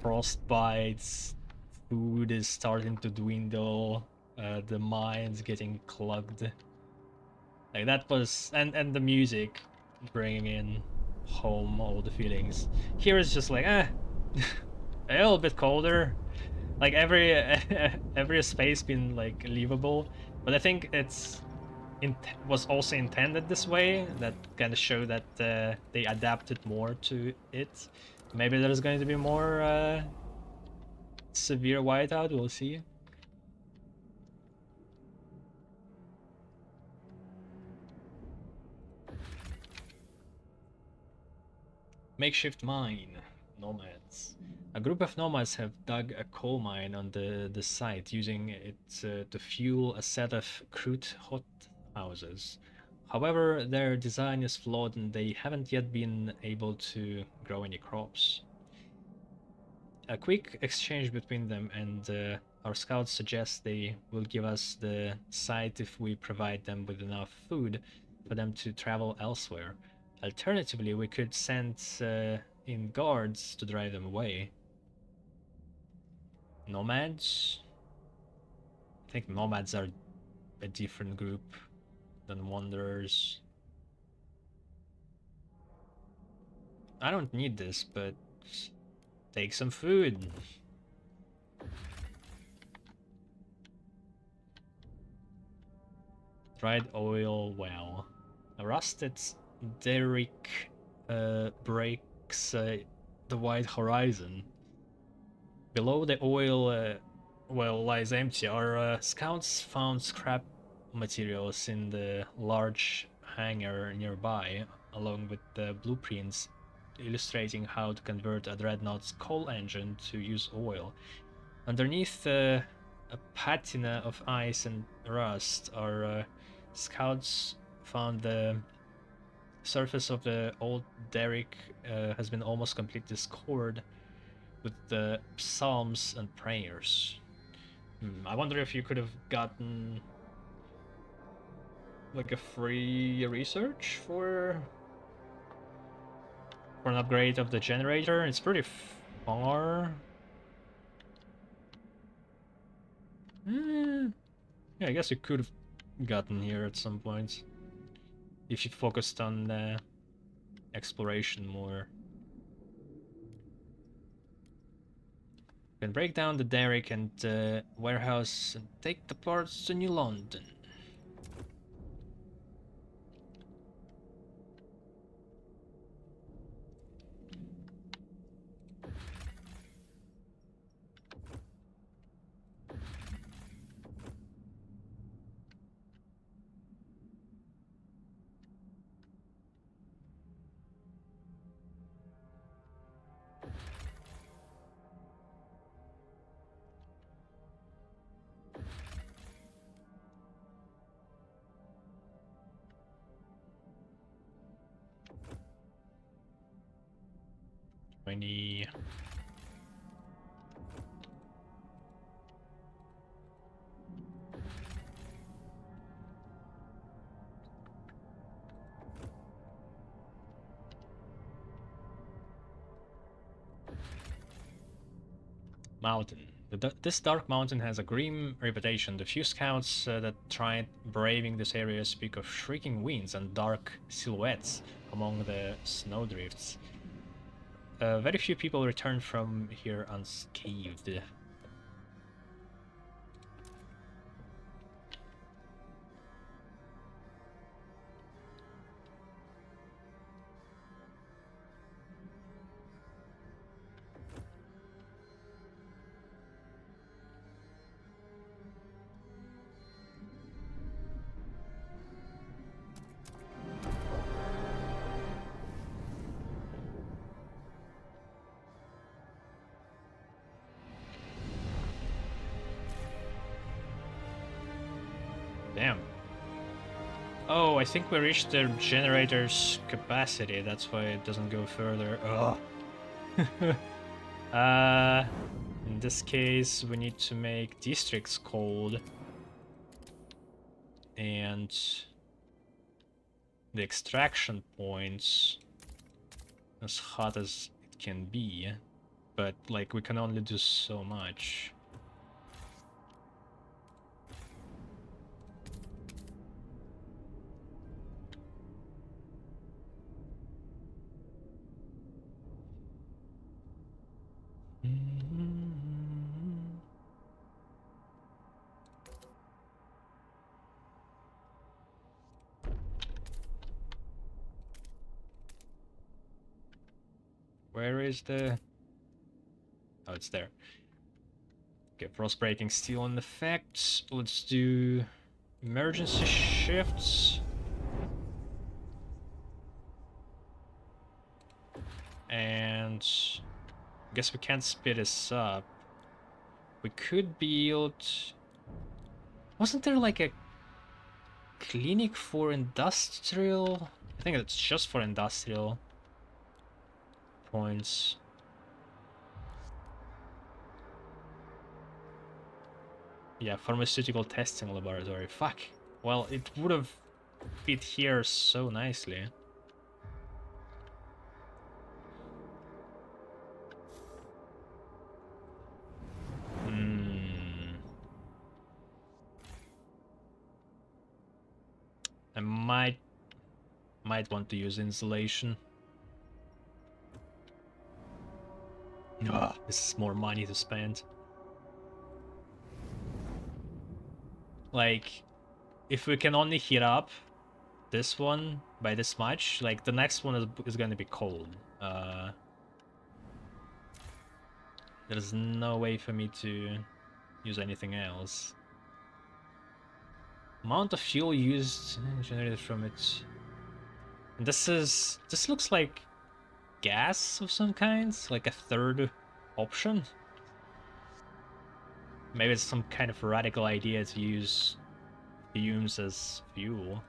frostbites. Food is starting to dwindle. The mines getting clogged. Like that was, and the music bringing in home all the feelings. Here it's just like, a little bit colder. Like every every space been like livable, but I think it's was also intended this way. That kind of show that they adapted more to it. Maybe there's going to be more severe whiteout. We'll see. Makeshift mine. Nomads. A group of nomads have dug a coal mine on the site, using it to fuel a set of crude hot houses. However, their design is flawed and they haven't yet been able to grow any crops. A quick exchange between them and our scouts suggests they will give us the site if we provide them with enough food for them to travel elsewhere. Alternatively, we could send in guards to drive them away. Nomads? I think nomads are a different group than wanderers. I don't need this, but take some food. Dried oil well. A rusted derrick breaks the wide horizon. Below the oil well lies empty. Our scouts found scrap materials in the large hangar nearby, along with the blueprints illustrating how to convert a dreadnought's coal engine to use oil. Underneath a patina of ice and rust, our scouts found the surface of the old derrick has been almost completely scored with the psalms and prayers. I wonder if you could have gotten like a free research for an upgrade of the generator. It's pretty far. Yeah, I guess you could have gotten here at some point if you focused on exploration more. You can break down the derrick and warehouse and take the parts to New London. 20. Mountain. This dark mountain has a grim reputation. The few scouts that tried braving this area speak of shrieking winds and dark silhouettes among the snowdrifts. Very few people return from here unscathed. Damn. Oh, I think we reached the generator's capacity. That's why it doesn't go further. Ugh. In this case, we need to make districts cold. And the extraction points as hot as it can be. But, like, we can only do so much. Where is the... Oh, it's there. Okay, frost breaking still in effect. Let's do emergency shifts. And I guess we can't speed this up. We could build... Wasn't there like a clinic for industrial? I think it's just for industrial points. Yeah, pharmaceutical testing laboratory. Fuck. Well, it would have fit here so nicely. I might want to use insulation. This is more money to spend. Like, if we can only heat up this one by this much, like the next one is gonna be cold. There's no way for me to use anything else. Amount of fuel used generated from it. And this looks like gas of some kind, like a third option. Maybe it's some kind of radical idea to use fumes as fuel.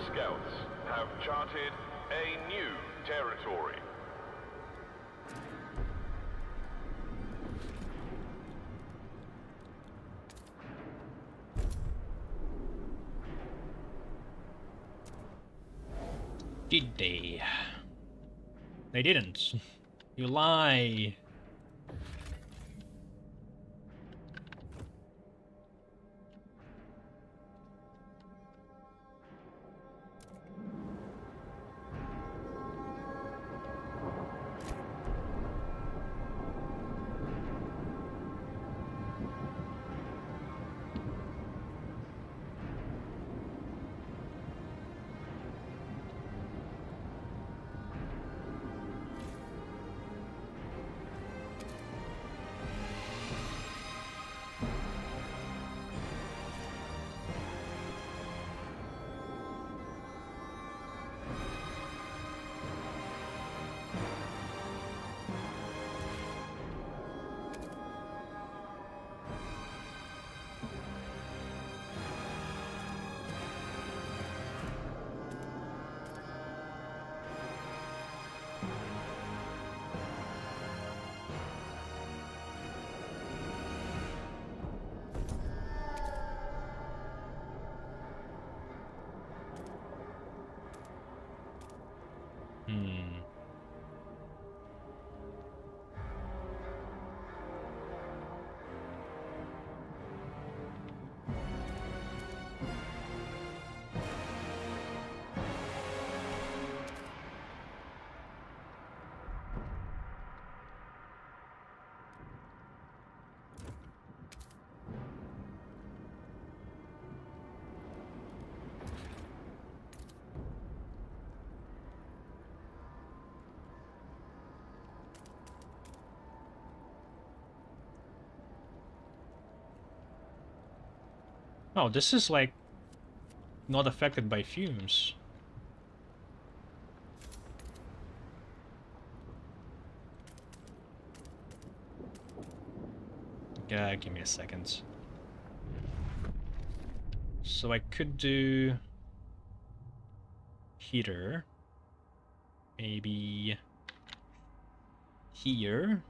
Scouts have charted a new territory. Did they? They didn't. You lie. Oh, this is like not affected by fumes. Yeah, give me a second. So I could do heater, maybe here.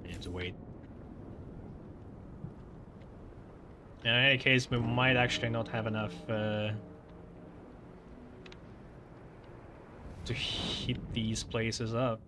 I need to wait. In any case, we might actually not have enough to heat these places up.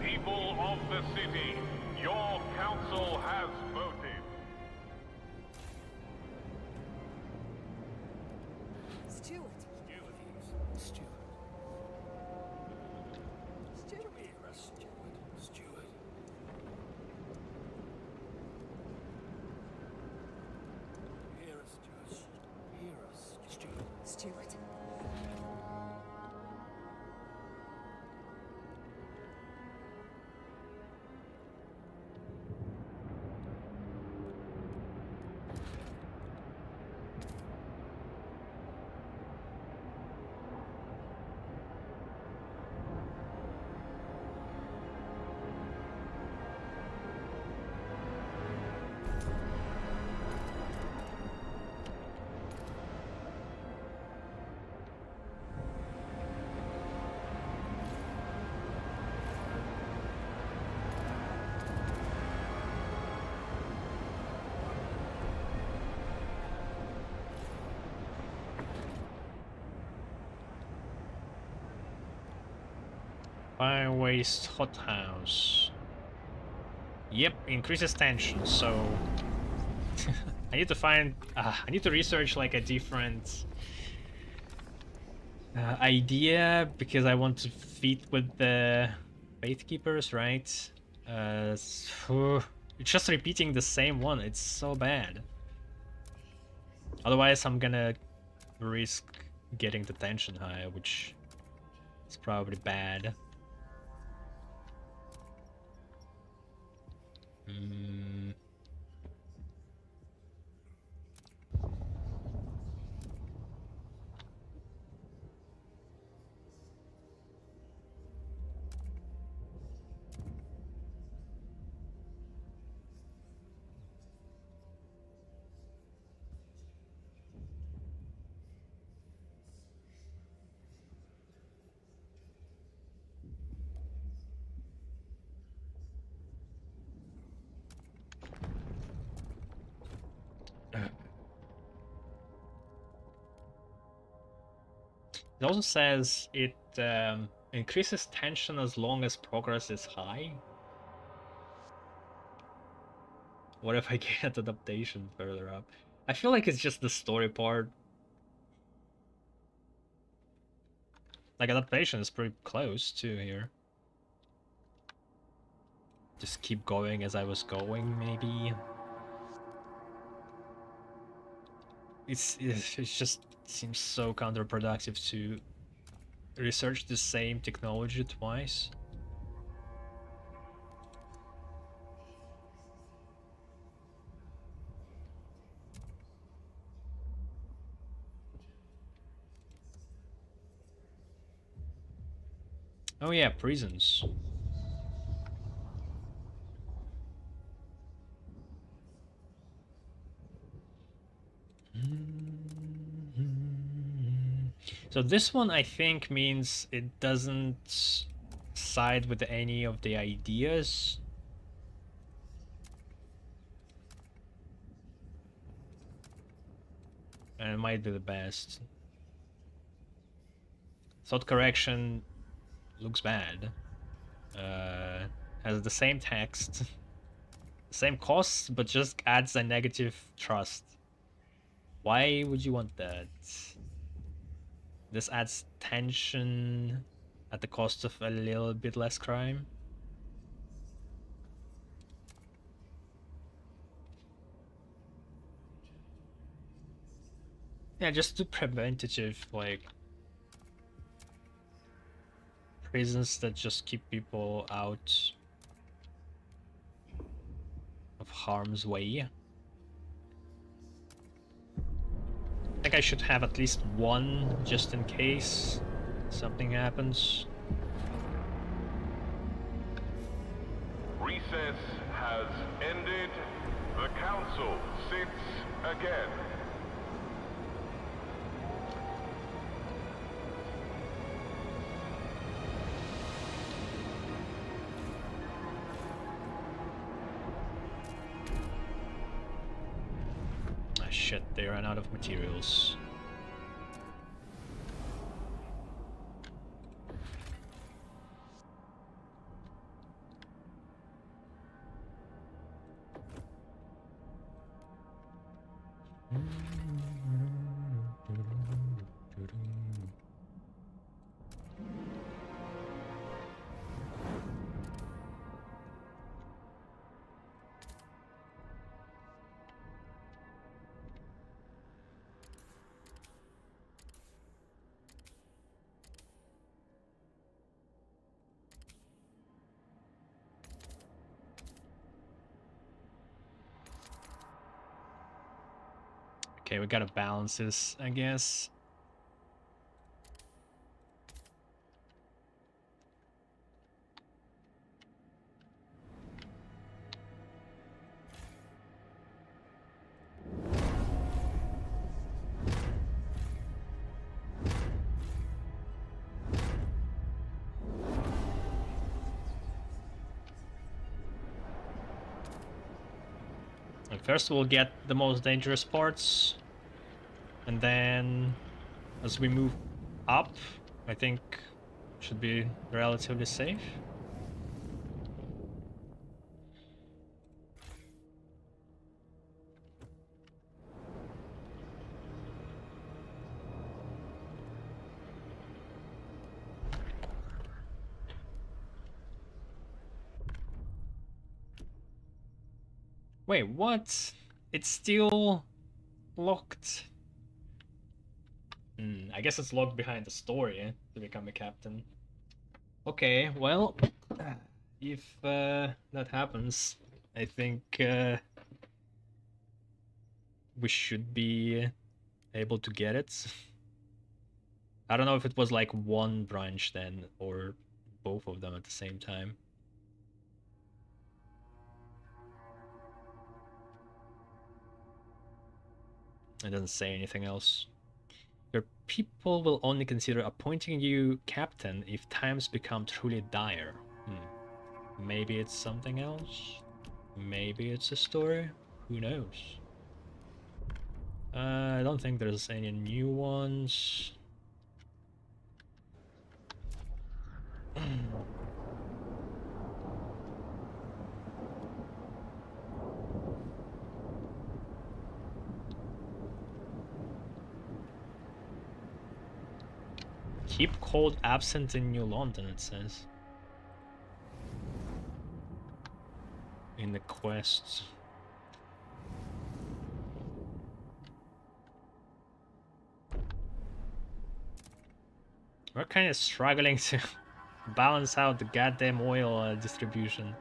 People of the city, your council has voted. Stewart. Stewart. Stewart. Hear us, Stewart. Stewart. Hear us, Stewart. Hear us, Stewart. Stewart. Fire waste hothouse. Yep, increases tension, so I need to find I need to research like a different idea because I want to feed with the Faithkeepers, right? It's just repeating the same one. It's so bad. Otherwise, I'm gonna risk getting the tension high, which is probably bad. Mm. It also says it increases tension as long as progress is high. What if I get adaptation further up? I feel like it's just the story part. Like adaptation is pretty close too here. Just keep going as I was going, maybe. it just seems so counterproductive to research the same technology twice. Oh yeah, prisons. So this one I think means it doesn't side with any of the ideas. And it might be the best. Thought correction looks bad. Has the same text, same costs, but just adds a negative trust. Why would you want that? This adds tension at the cost of a little bit less crime. Yeah, just do preventative, like prisons that just keep people out of harm's way. I think I should have at least one just in case something happens. Recess has ended. The council sits again. Ah shit, they ran out of materials. Okay, we gotta balance this, I guess. And first we'll get the most dangerous parts, and then as we move up, I think should be relatively safe. Wait, what? It's still locked. I guess it's locked behind the story to become a captain. Okay, well, if that happens, I think we should be able to get it. I don't know if it was like one branch then, or both of them at the same time. It doesn't say anything else. Your people will only consider appointing you captain if times become truly dire. Maybe it's something else? Maybe it's a story? Who knows? I don't think there's any new ones. Keep cold absent in New London, it says. In the quest. We're kind of struggling to balance out the goddamn oil distribution.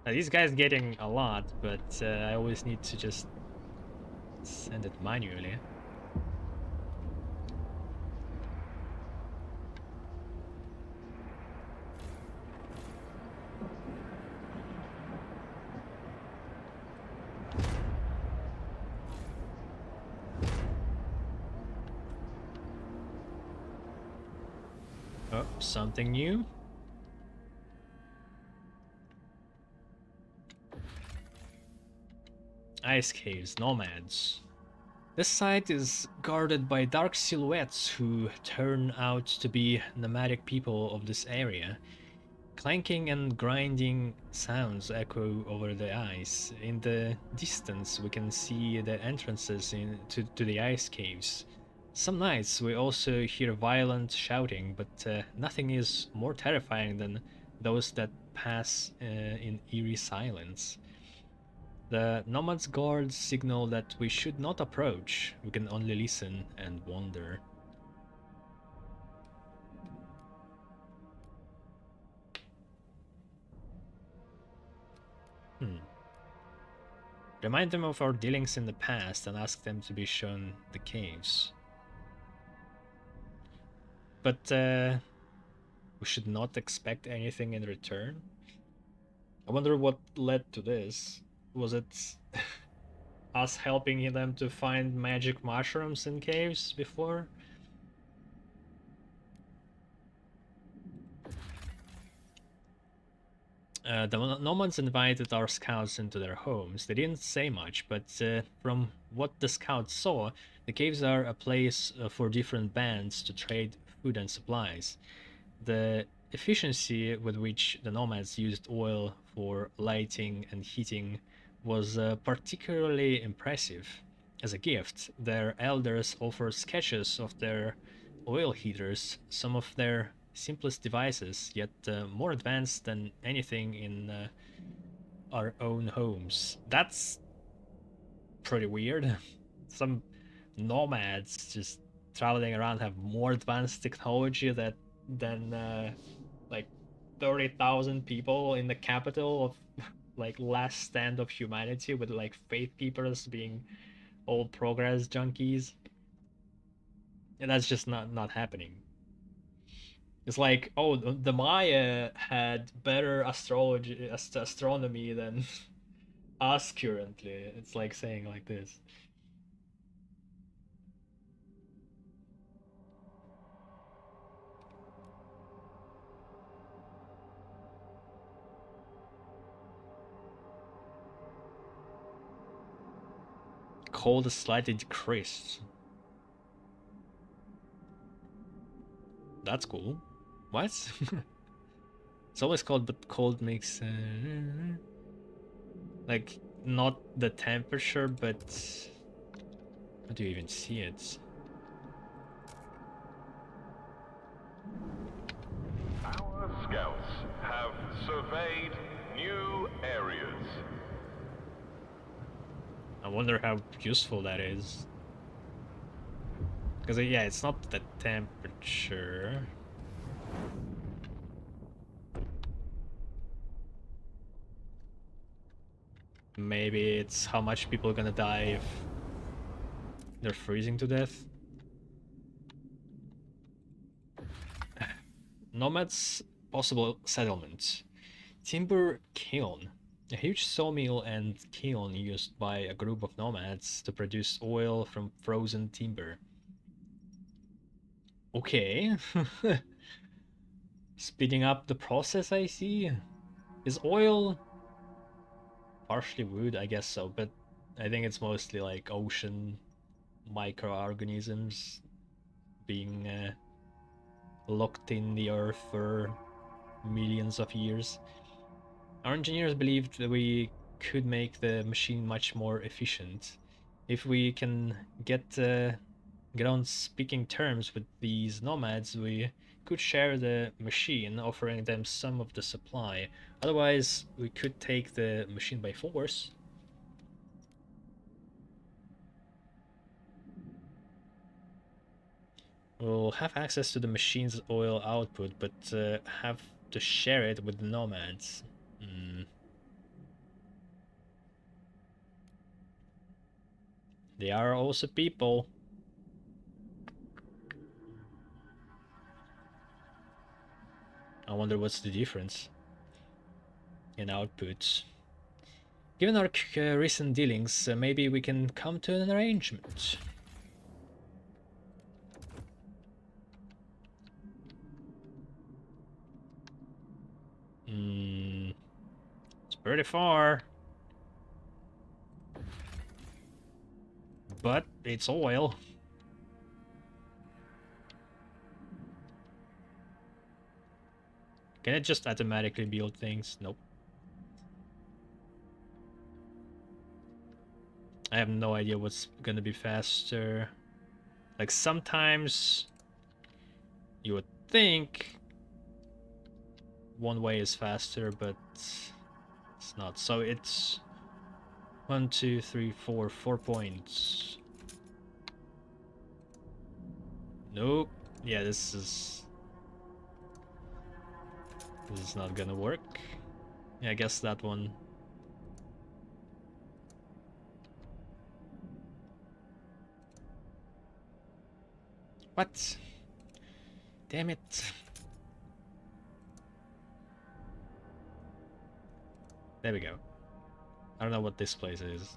Now, these guys getting a lot, but I always need to just send it manually. Oh, something new. Ice caves, nomads. This site is guarded by dark silhouettes who turn out to be nomadic people of this area. Clanking and grinding sounds echo over the ice. In the distance, we can see the entrances to the ice caves. Some nights we also hear violent shouting, but nothing is more terrifying than those that pass in eerie silence. The Nomad's guards signal that we should not approach. We can only listen and wonder. Remind them of our dealings in the past and ask them to be shown the caves. But we should not expect anything in return. I wonder what led to this. Was it us helping them to find magic mushrooms in caves before? The nomads invited our scouts into their homes. They didn't say much, but from what the scouts saw, the caves are a place for different bands to trade food and supplies. The efficiency with which the nomads used oil for lighting and heating was particularly impressive. As a gift, their elders offered sketches of their oil heaters, some of their simplest devices, yet more advanced than anything in our own homes. That's pretty weird. Some nomads just traveling around have more advanced technology than like 30,000 people in the capital of like last stand of humanity, with like faith keepers being old progress junkies. And that's just not happening. It's like, oh, the Maya had better astronomy than us currently. It's like saying like this. Cold is slightly decreased. That's cool. What? It's always cold, but cold makes like not the temperature, but how do you even see it? Our scouts have surveyed new areas. I wonder how useful that is. Because yeah, it's not the temperature. Maybe it's how much people are gonna die if they're freezing to death. Nomads' possible settlement. Timber kiln. A huge sawmill and kiln used by a group of nomads to produce oil from frozen timber. Okay. Speeding up the process, I see. Is oil partially wood? I guess so, but I think it's mostly like ocean microorganisms being locked in the earth for millions of years. Our engineers believed that we could make the machine much more efficient. If we can get on speaking terms with these nomads, we could share the machine, offering them some of the supply. Otherwise, we could take the machine by force. We'll have access to the machine's oil output, but have to share it with the nomads. They are also people. I wonder what's the difference in outputs. Given our recent dealings, maybe we can come to an arrangement. It's pretty far. But it's oil. Can it just automatically build things? Nope. I have no idea what's gonna be faster. Like sometimes you would think one way is faster, but it's not. So it's 1, 2, 3, 4 points. Nope. Yeah, this is not gonna work. Yeah, I guess that one. What? Damn it. There we go. I don't know what this place is.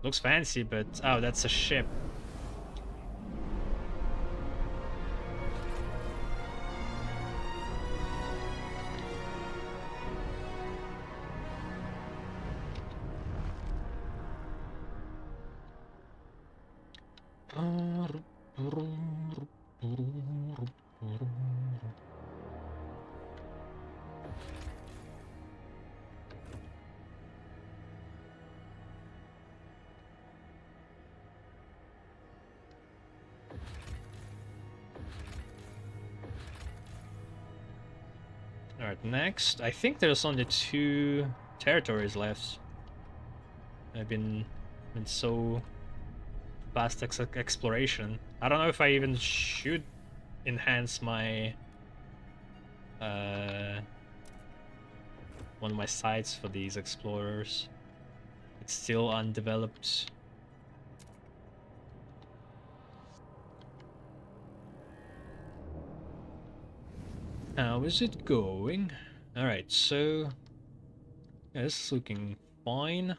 Looks fancy, but oh, that's a ship. Alright, next. I think there's only 2 territories left. I've been so past exploration. I don't know if I even should enhance my one of my sites for these explorers. It's still undeveloped. How is it going? Alright, so yeah, this is looking fine.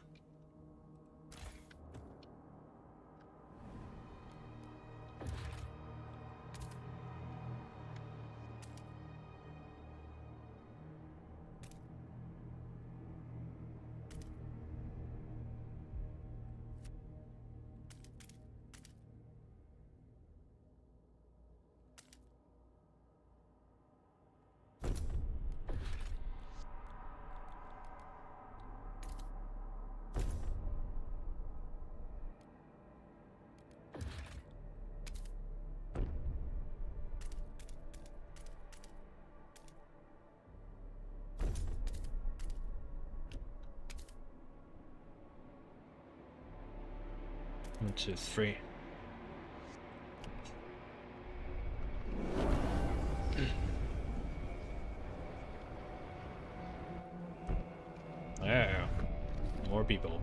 One, two, three. Yeah, more people.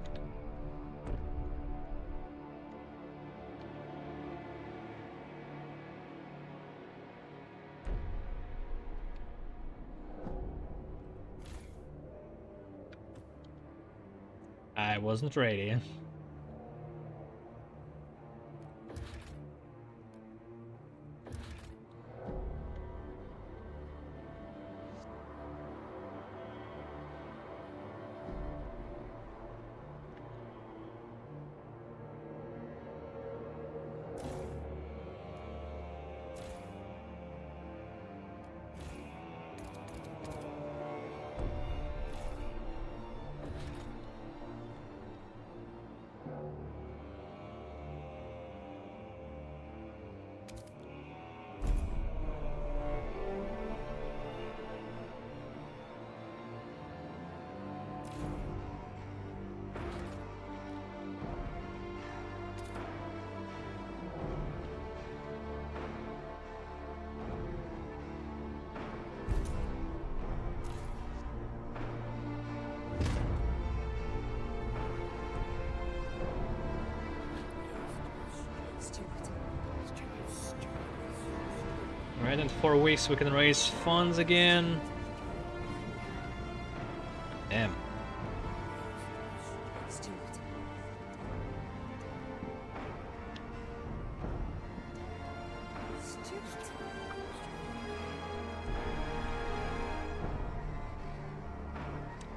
I wasn't ready. And in 4 weeks we can raise funds again. Damn. Let's do it. Let's do it.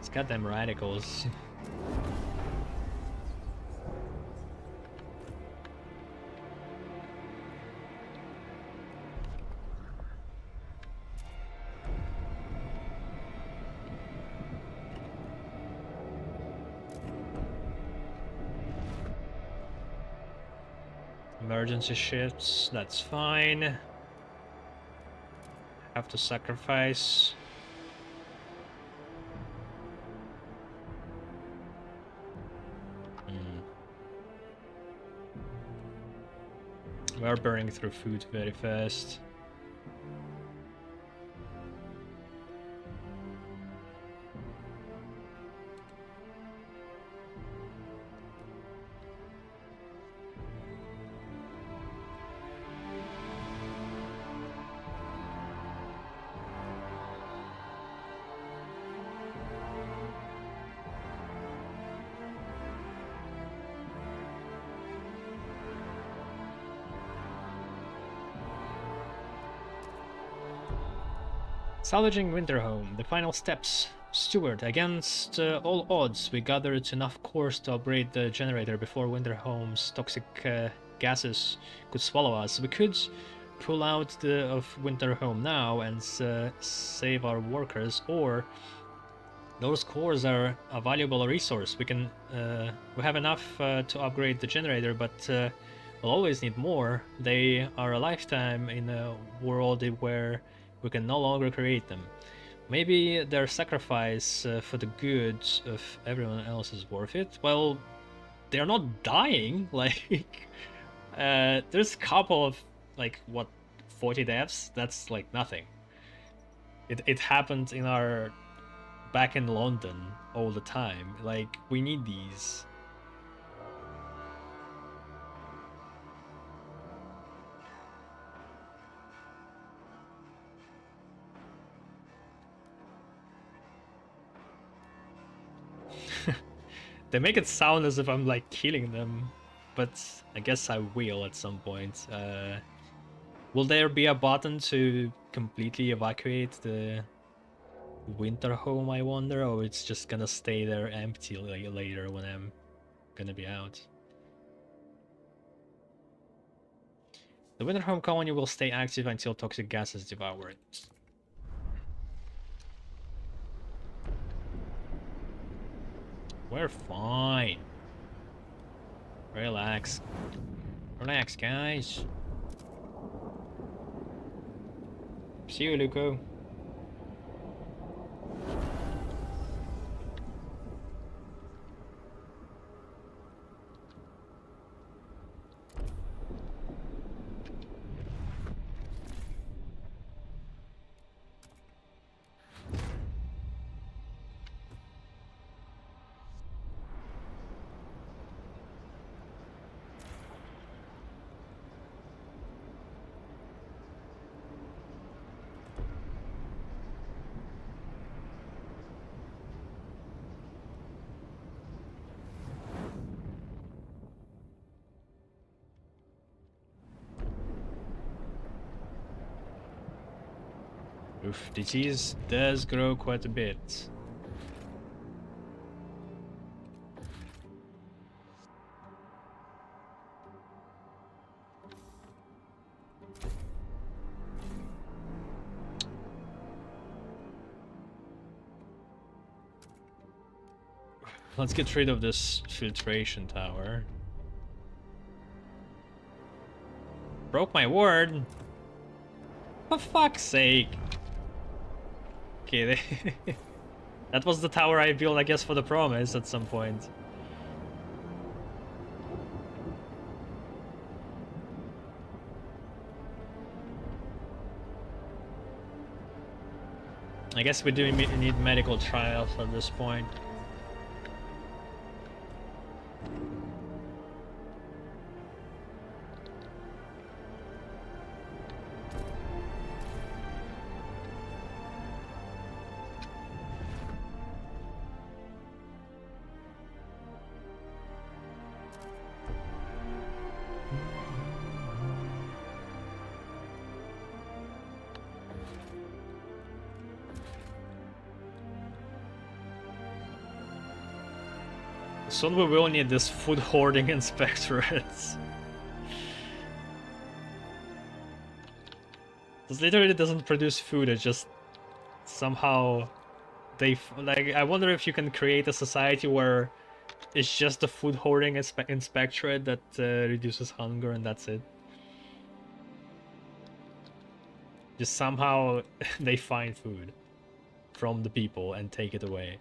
It's goddamn radicals. Emergency shifts, that's fine. Have to sacrifice. We're burning through food very fast. Salvaging Winterhome, the final steps. Steward, against all odds, we gathered enough cores to upgrade the generator before Winterhome's toxic gases could swallow us. We could pull out of Winterhome now and save our workers, or those cores are a valuable resource. We have enough to upgrade the generator, but we'll always need more. They are a lifetime in a world where we can no longer create them. Maybe their sacrifice for the good of everyone else is worth it. Well, they're not dying. Like, there's a couple of, like, what, 40 deaths? That's like nothing. It happened in our back in London all the time. Like, we need these. They make it sound as if I'm like killing them, but I guess I will at some point. Will there be a button to completely evacuate the Winterhome, I wonder, or it's just gonna stay there empty later when I'm gonna be out? The Winterhome colony will stay active until toxic gases devour it. We're fine. Relax. Relax, guys. See you, Luco. Oof, disease does grow quite a bit. Let's get rid of this filtration tower. Broke my word. For fuck's sake. Okay, that was the tower I built, I guess, for the promise at some point. I guess we do need medical trials at this point. Soon we will need this food hoarding inspectorates. This literally doesn't produce food, it just somehow like, I wonder if you can create a society where it's just the food hoarding inspectorate that reduces hunger and that's it. Just somehow they find food from the people and take it away.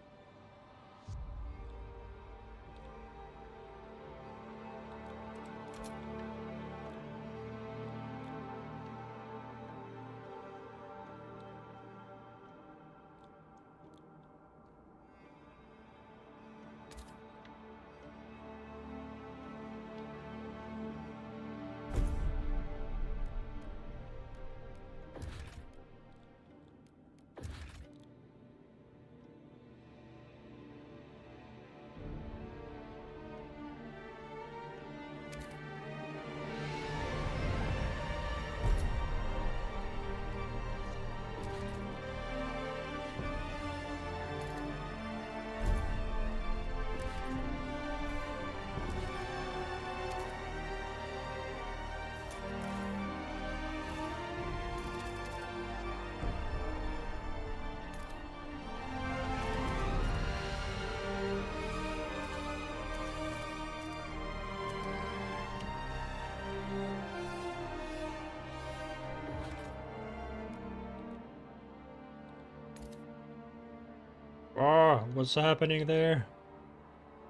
Oh, what's happening there?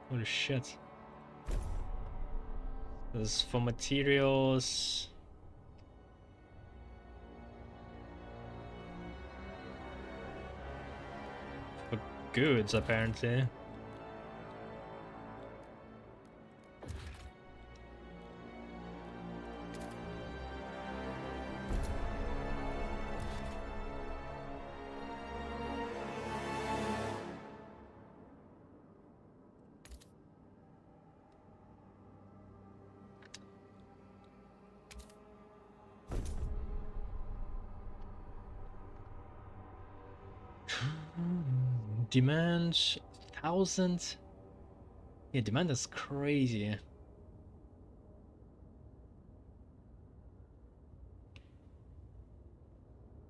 Holy shit. This is for materials. For goods, apparently. Demand 1,000. Yeah, demand is crazy.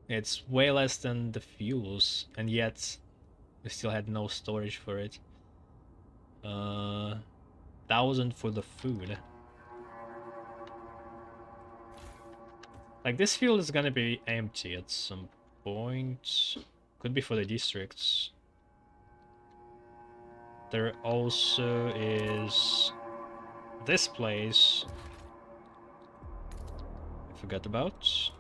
It's way less than the fuels, and yet we still had no storage for it. 1,000 for the food. Like, this field is gonna be empty at some point. Could be for the districts. There also is this place I forgot about.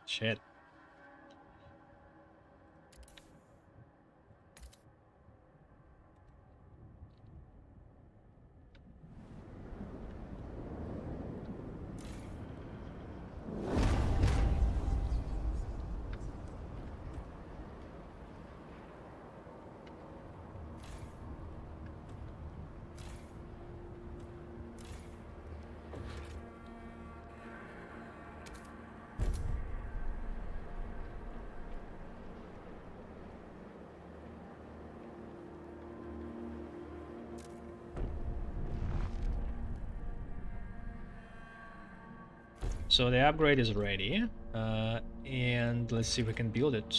Shit. So the upgrade is ready, and let's see if we can build it.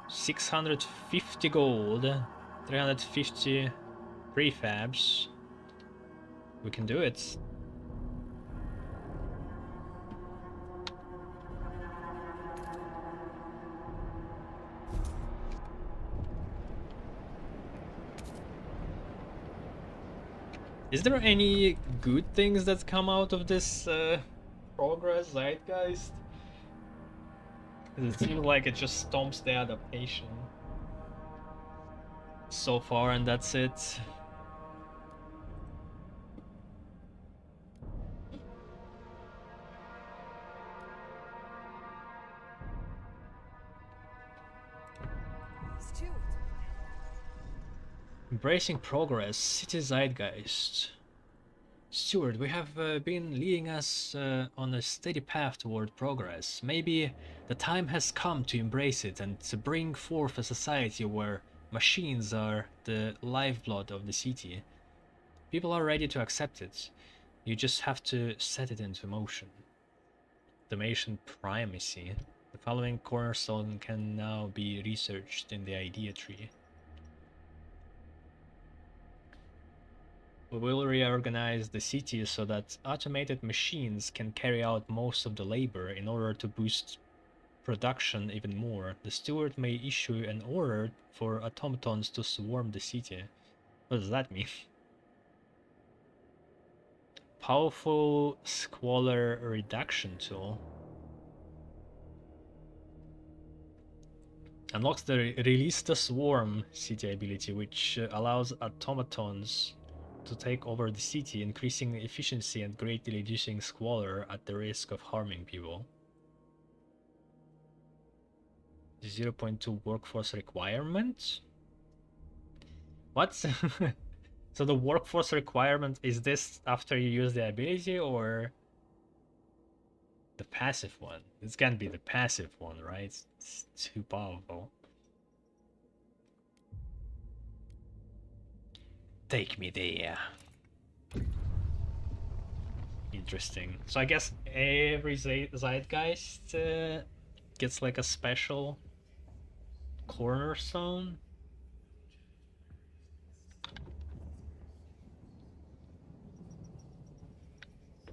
650 gold, 350 prefabs. We can do it. Is there any good things that come out of this progress, Zeitgeist? It seems like it just stomps the adaptation so far, and that's it. Stewart. Embracing progress, city zeitgeist. Stewart, we have been leading us on a steady path toward progress. Maybe the time has come to embrace it and to bring forth a society where machines are the lifeblood of the city. People are ready to accept it. You just have to set it into motion. Automation primacy. The following cornerstone can now be researched in the idea tree. We will reorganize the city so that automated machines can carry out most of the labor in order to boost production even more. The steward may issue an order for automatons to swarm the city. What does that mean? Powerful squalor reduction tool. Unlocks the Release the Swarm city ability, which allows automatons to take over the city, increasing efficiency and greatly reducing squalor at the risk of harming people. 0.2 workforce requirement? What? So the workforce requirement, is this after you use the ability or the passive one? It's gonna be the passive one, right? It's too powerful. Take me there. Interesting. So I guess every zeitgeist gets like a special cornerstone.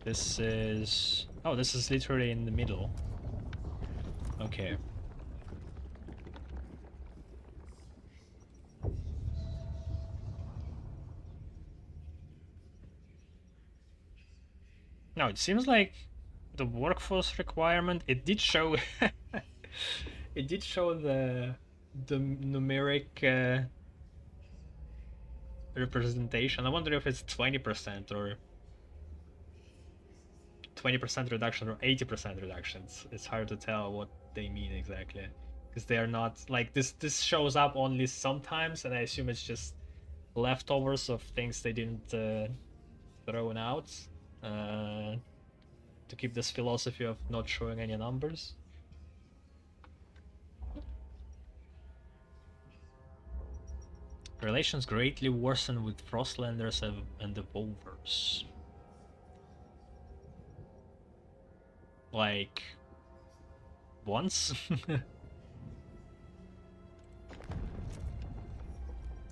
This is... oh, this is literally in the middle. Okay. Now it seems like the workforce requirement, it did show it did show the numeric representation. I wonder if it's 20% or 20% reduction or 80% reductions. It's hard to tell what they mean exactly, because they are not like this shows up only sometimes, and I assume it's just leftovers of things they didn't thrown out to keep this philosophy of not showing any numbers. Relations greatly worsen with Frostlanders and Evolvers. Like... once?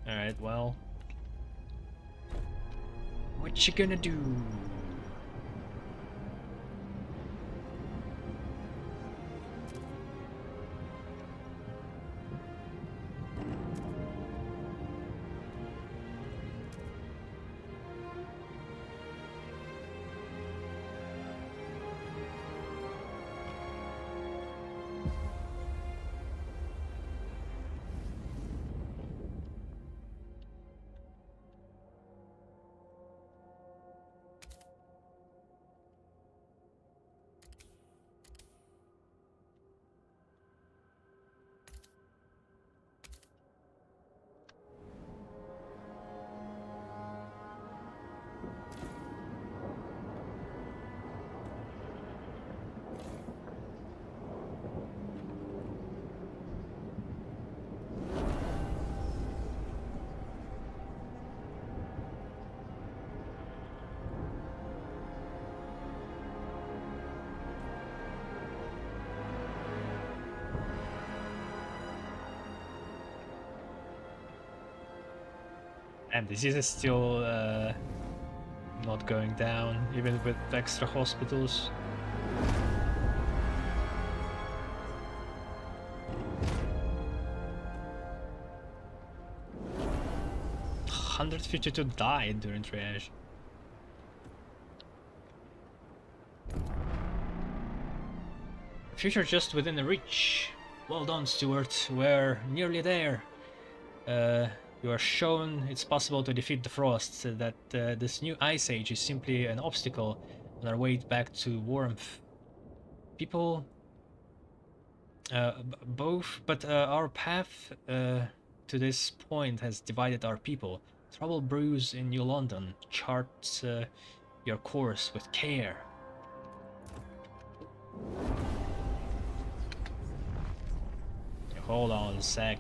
Alright, well... what you gonna do? And disease is still not going down, even with extra hospitals. $152 died during triage. Future just within the reach. Well done, Stuart. We're nearly there. You are shown it's possible to defeat the frost, that this new ice age is simply an obstacle on our way back to warmth. People, but our path to this point has divided our people. Trouble brews in New London. Chart your course with care. Hold on a sec.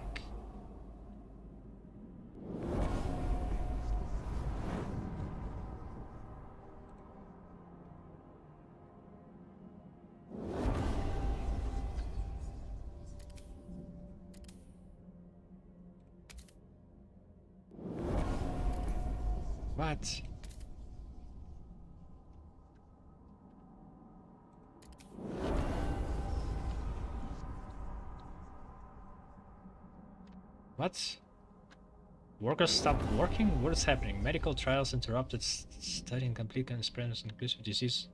What? What? Workers stopped working? What is happening? Medical trials interrupted, studying complete and spread inclusive disease.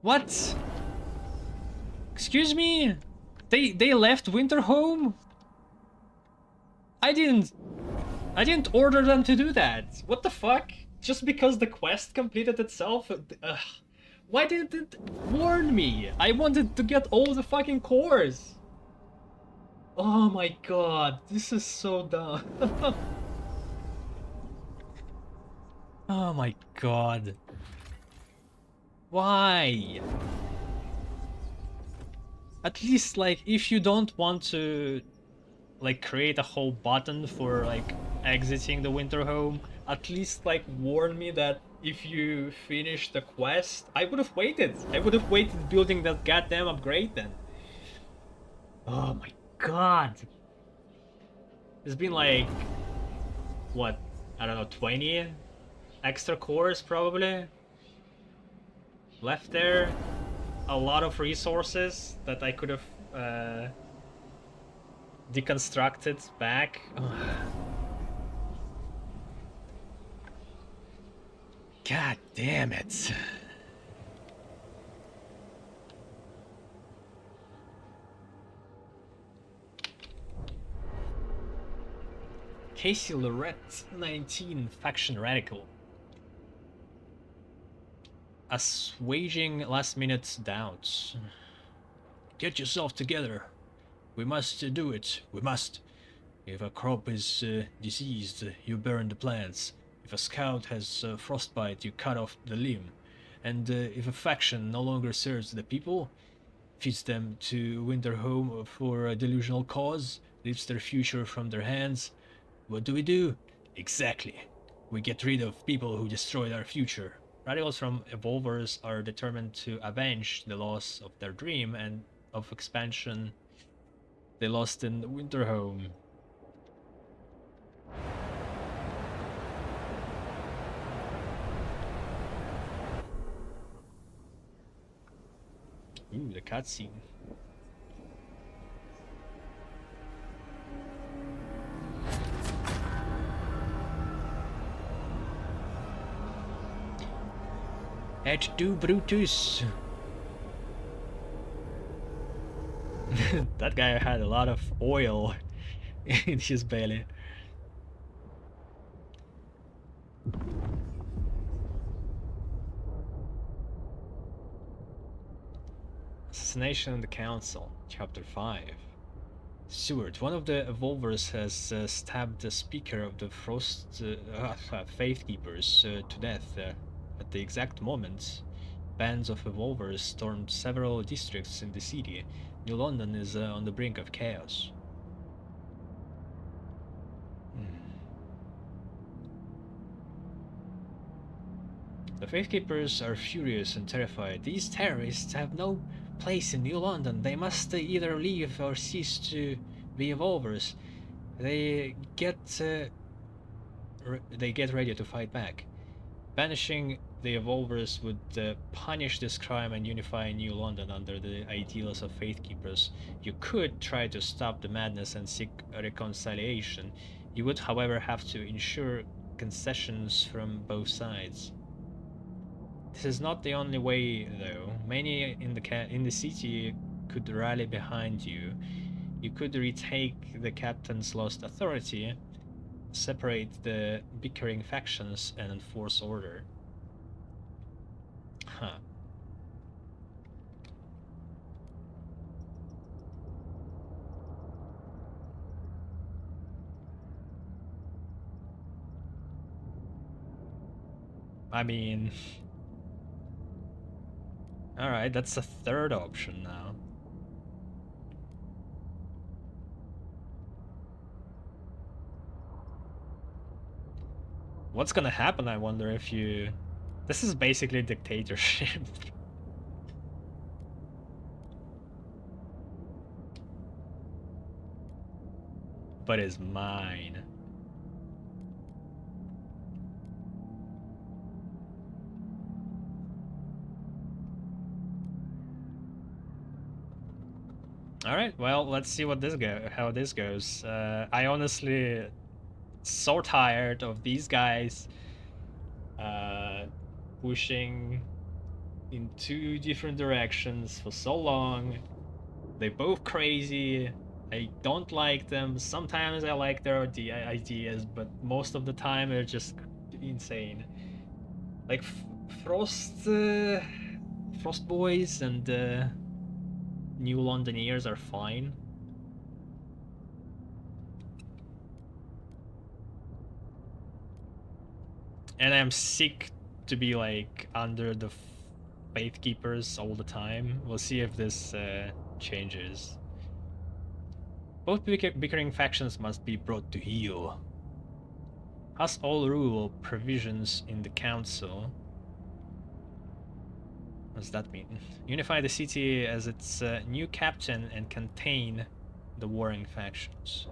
What? Excuse me? They left Winterhome? I didn't order them to do that. What the fuck? Just because the quest completed itself? Why didn't it warn me? I wanted to get all the fucking cores. Oh my god, this is so dumb. Oh my god. Why? At least, like, if you don't want to, like, create a whole button for, like, exiting the Winterhome, at least, like, warn me that if you finish the quest, I would have waited. I would have waited building that goddamn upgrade then. Oh my god. It's been like, what, I don't know, 20 extra cores probably left there. A lot of resources that I could have deconstructed back. God damn it. Casey Lorette, 19, faction radical. Assuaging last-minute doubts. Get yourself together. We must do it. We must. If a crop is diseased, you burn the plants. If a scout has frostbite, you cut off the limb. And if a faction no longer serves the people, feeds them to Winterhome for a delusional cause, rips their future from their hands, what do? Exactly. We get rid of people who destroyed our future. Radicals from Evolvers are determined to avenge the loss of their dream and of expansion they lost in Winterhome. Ooh, the cutscene. Et tu, Brutus! That guy had a lot of oil in his belly. Assassination on the Council, Chapter 5. Seward, one of the Evolvers, has stabbed the speaker of the Faith Keepers to death. At the exact moment, bands of Evolvers stormed several districts in the city. New London is on the brink of chaos. The Faith Keepers are furious and terrified. These terrorists have no place in New London. They must either leave or cease to be Evolvers. They get ready to fight back. Banishing the Evolvers would punish this crime and unify New London under the ideals of Faith Keepers. You could try to stop the madness and seek a reconciliation. You would, however, have to ensure concessions from both sides. This is not the only way, though. Many in the city could rally behind you. You could retake the captain's lost authority, separate the bickering factions, and enforce order. Huh. I mean... Alright, that's a third option now. What's gonna happen, I wonder, if you... This is basically dictatorship. But it's mine. Alright, well, let's see what how this goes. I honestly so tired of these guys pushing in two different directions for so long. They're both crazy. I don't like them. Sometimes I like their ideas, but most of the time they're just insane. Like Frost Boys and New Londoners are fine. And I'm sick to be like under the Faith Keepers all the time. We'll see if this changes. Both bickering factions must be brought to heel. Has all rule provisions in the council. What does that mean? Unify the city as its new captain and contain the warring factions.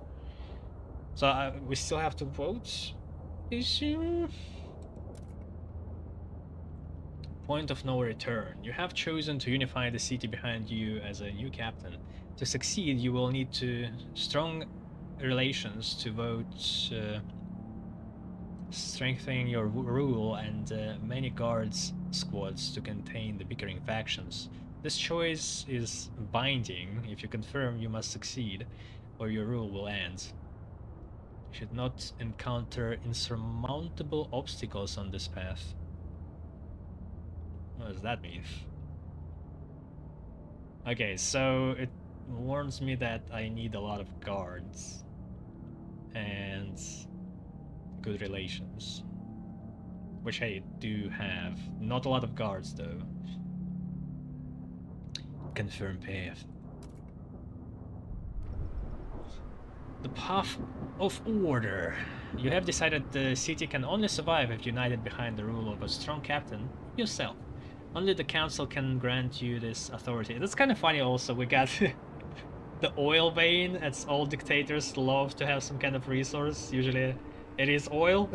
So we still have to vote? Issue? Point of no return. You have chosen to unify the city behind you as a new captain. To succeed, you will need strong relations to vote, strengthening your rule, and many guards squads to contain the bickering factions. This choice is binding. If you confirm, you must succeed, or your rule will end. You should not encounter insurmountable obstacles on this path. What does that mean? Okay, so it warns me that I need a lot of guards and good relations, which I do have. Not a lot of guards though. Confirm path. The path of order. You have decided the city can only survive if united behind the rule of a strong captain, yourself. Only the council can grant you this authority. That's kind of funny also. We got the oil vein, as all dictators love to have some kind of resource. Usually it is oil.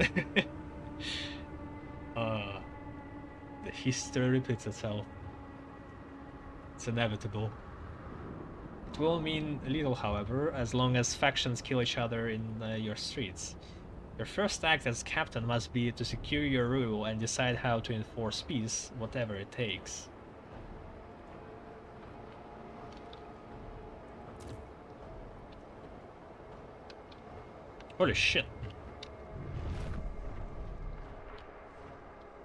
The history repeats itself. It's inevitable. It will mean little, however, as long as factions kill each other in your streets. Your first act as captain must be to secure your rule and decide how to enforce peace, whatever it takes. Holy shit.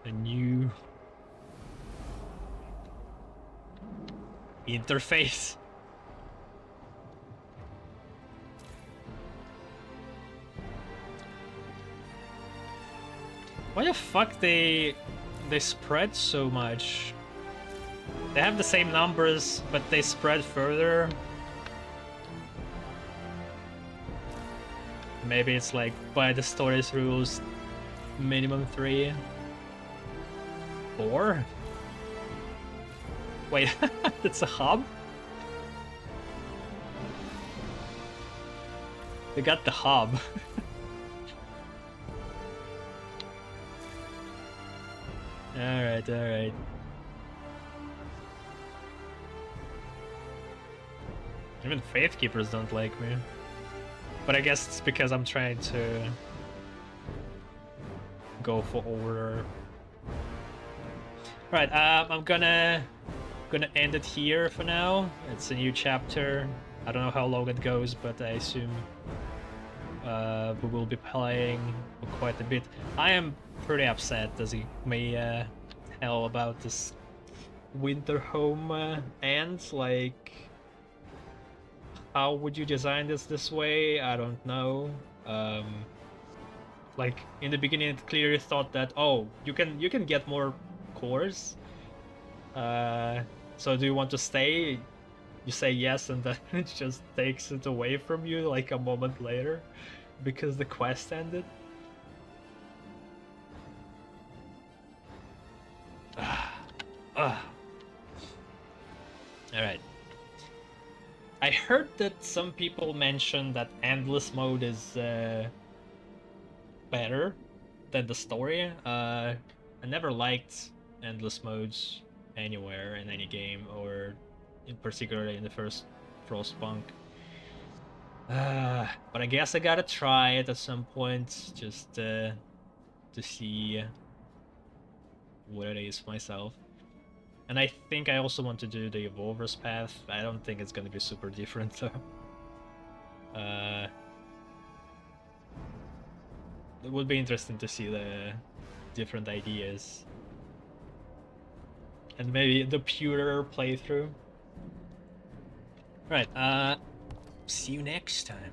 A new interface. Why the fuck they spread so much? They have the same numbers, but they spread further. Maybe it's like by the story's rules, minimum 3. 4? Wait, that's a hub? They got the hub. Alright, alright. Even Faith Keepers don't like me. But I guess it's because I'm trying to go for order. Right, I'm gonna end it here for now. It's a new chapter. I don't know how long it goes, but I assume we will be playing for quite a bit. I am pretty upset, as you may tell, about this winter home end. Like, how would you design this way? I don't know. Like in the beginning, it clearly thought that, oh, you can get more cores. So do you want to stay? You say yes, and then it just takes it away from you like a moment later because the quest ended. Alright. I heard that some people mentioned that endless mode is better than the story. I never liked endless modes anywhere in any game, or in particular in the first Frostpunk. But I guess I gotta try it at some point, just to see what it is myself. And I think I also want to do the Evolver's path. I don't think it's gonna be super different though. It would be interesting to see the different ideas. And maybe the purer playthrough. Right, see you next time.